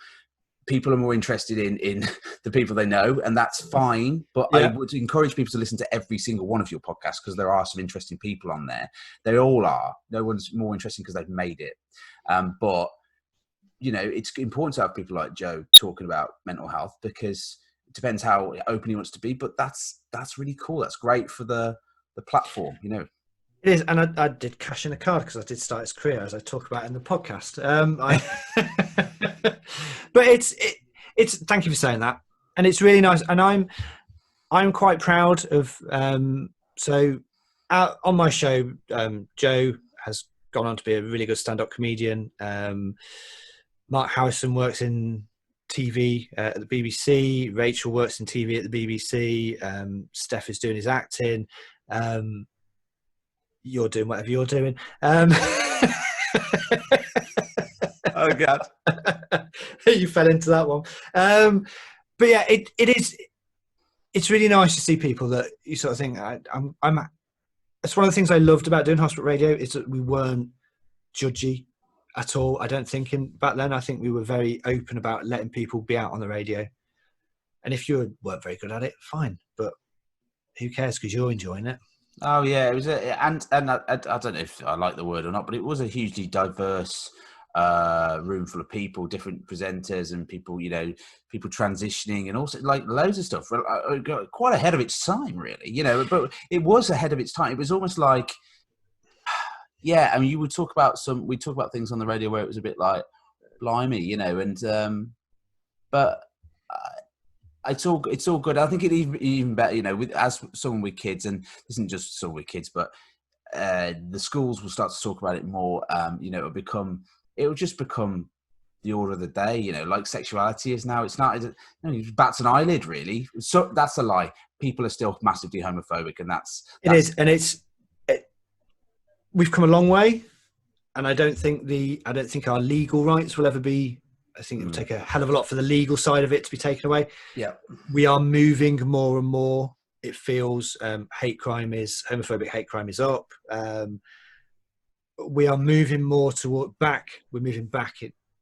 People are more interested in the people they know, and that's fine. But yeah. I would encourage people to listen to every single one of your podcasts, because there are some interesting people on there. They all are. No one's more interesting because they've made it. But it's important to have people like Joe talking about mental health, because it depends how open he wants to be. But that's really cool. That's great for the platform. It is, and I did cash in a card, because I did start his career, as I talk about in the podcast. But it's thank you for saying that, and it's really nice, and I'm quite proud of. So on my show, Joe has gone on to be a really good stand-up comedian. Mark Harrison works in TV at the BBC. Rachel works in TV at the BBC. Steph is doing his acting. You're doing whatever you're doing. Oh God, you fell into that one. But yeah, it's it's really nice to see people that you sort of think, it's one of the things I loved about doing Hospital Radio is that we weren't judgy at all. I don't think back then, I think we were very open about letting people be out on the radio. And if you weren't very good at it, fine. But who cares, because you're enjoying it. Oh yeah, it was and I don't know if I like the word or not, but it was a hugely diverse room full of people, different presenters and people, people transitioning and also like loads of stuff. Quite ahead of its time, really, but it was ahead of its time. It was almost like, yeah, I mean, we talk about things on the radio where it was a bit like, blimey, but it's all good. I think it even better, with as someone with kids, and this isn't just someone with kids, but the schools will start to talk about it more. It will just become the order of the day. Like sexuality is now. It's not. It bats an eyelid, really. So that's a lie. People are still massively homophobic, and that's it is, and we've come a long way, and I don't think our legal rights will ever be. I think it'll take a hell of a lot for the legal side of it to be taken away. Yeah, we are moving more and more. It feels homophobic hate crime is up. We are moving more toward back. We're moving back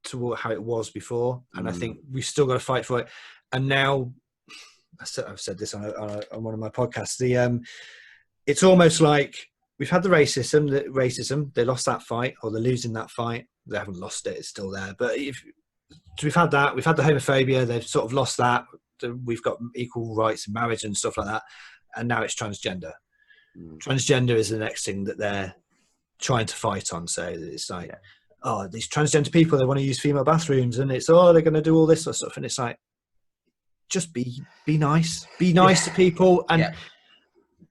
toward how it was before, and I think we've still got to fight for it. And now, I've said this on one of my podcasts. It's almost like we've had the racism. They lost that fight, or they're losing that fight. They haven't lost it; it's still there. But we've had that. We've had the homophobia. They've sort of lost that. We've got equal rights in marriage and stuff like that. And now it's transgender. Transgender is the next thing that they're trying to fight on. So it's like, these transgender people, they want to use female bathrooms, and it's, they're going to do all this sort of stuff. And it's like, just be nice. Be nice to people. And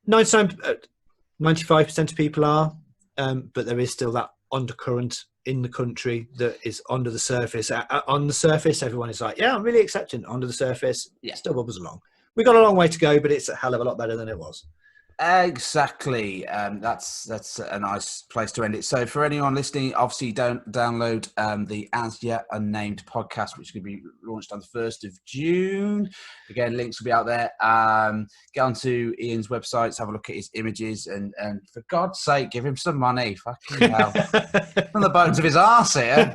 95% of people are, but there is still that undercurrent in the country that is under the surface. On the surface, everyone is like, I'm really accepting. Under the surface, still bubbles along. We've got a long way to go, but it's a hell of a lot better than it was. Exactly. That's a nice place to end it. So for anyone listening, obviously don't download the As Yet Unnamed podcast, which is going to be launched on the 1st of June. Again, links will be out there. Get onto Ian's websites, have a look at his images, and for God's sake, give him some money. Fucking hell. From the bones of his arse here.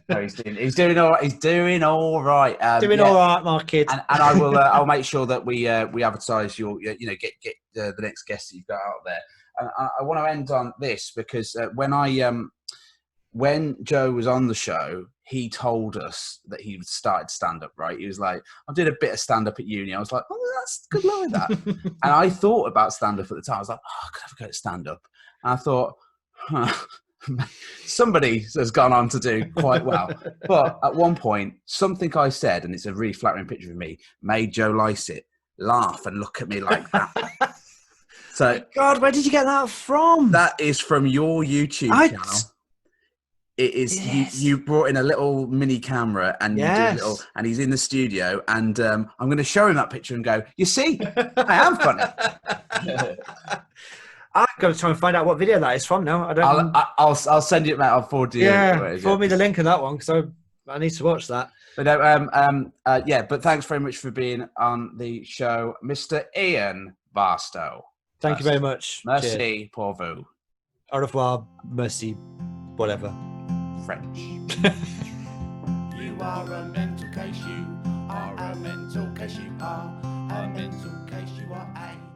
No, he's doing all right. He's doing all right. All right, my kid. And I will. I'll make sure that we advertise your. Get the next guest that you've got out there. And I want to end on this because when Joe was on the show, he told us that he started stand up. Right? He was like, "I did a bit of stand up at uni." I was like, "Oh, that's a good line, that." And I thought about stand up at the time. I was like, "Oh, I could have a go at stand up." And I thought, somebody has gone on to do quite well. But at one point, something I said, and it's a really flattering picture of me, made Joe Lycett laugh and look at me like that. So, God, where did you get that from? That is from your YouTube channel. It is. Yes. You brought in a little mini camera and and he's in the studio, and I'm going to show him that picture and go, "You see, I am funny." I've got to try and find out what video that is from now. I'll send you it, mate. I'll forward you. Yeah, forward me the link of that one because I need to watch that. But but thanks very much for being on the show, Mr. Ian Barstow. Thank you very much. Merci pour vous. Au revoir. Merci. Whatever. French. You are a mental case. You are a mental case. You are a mental case. You are a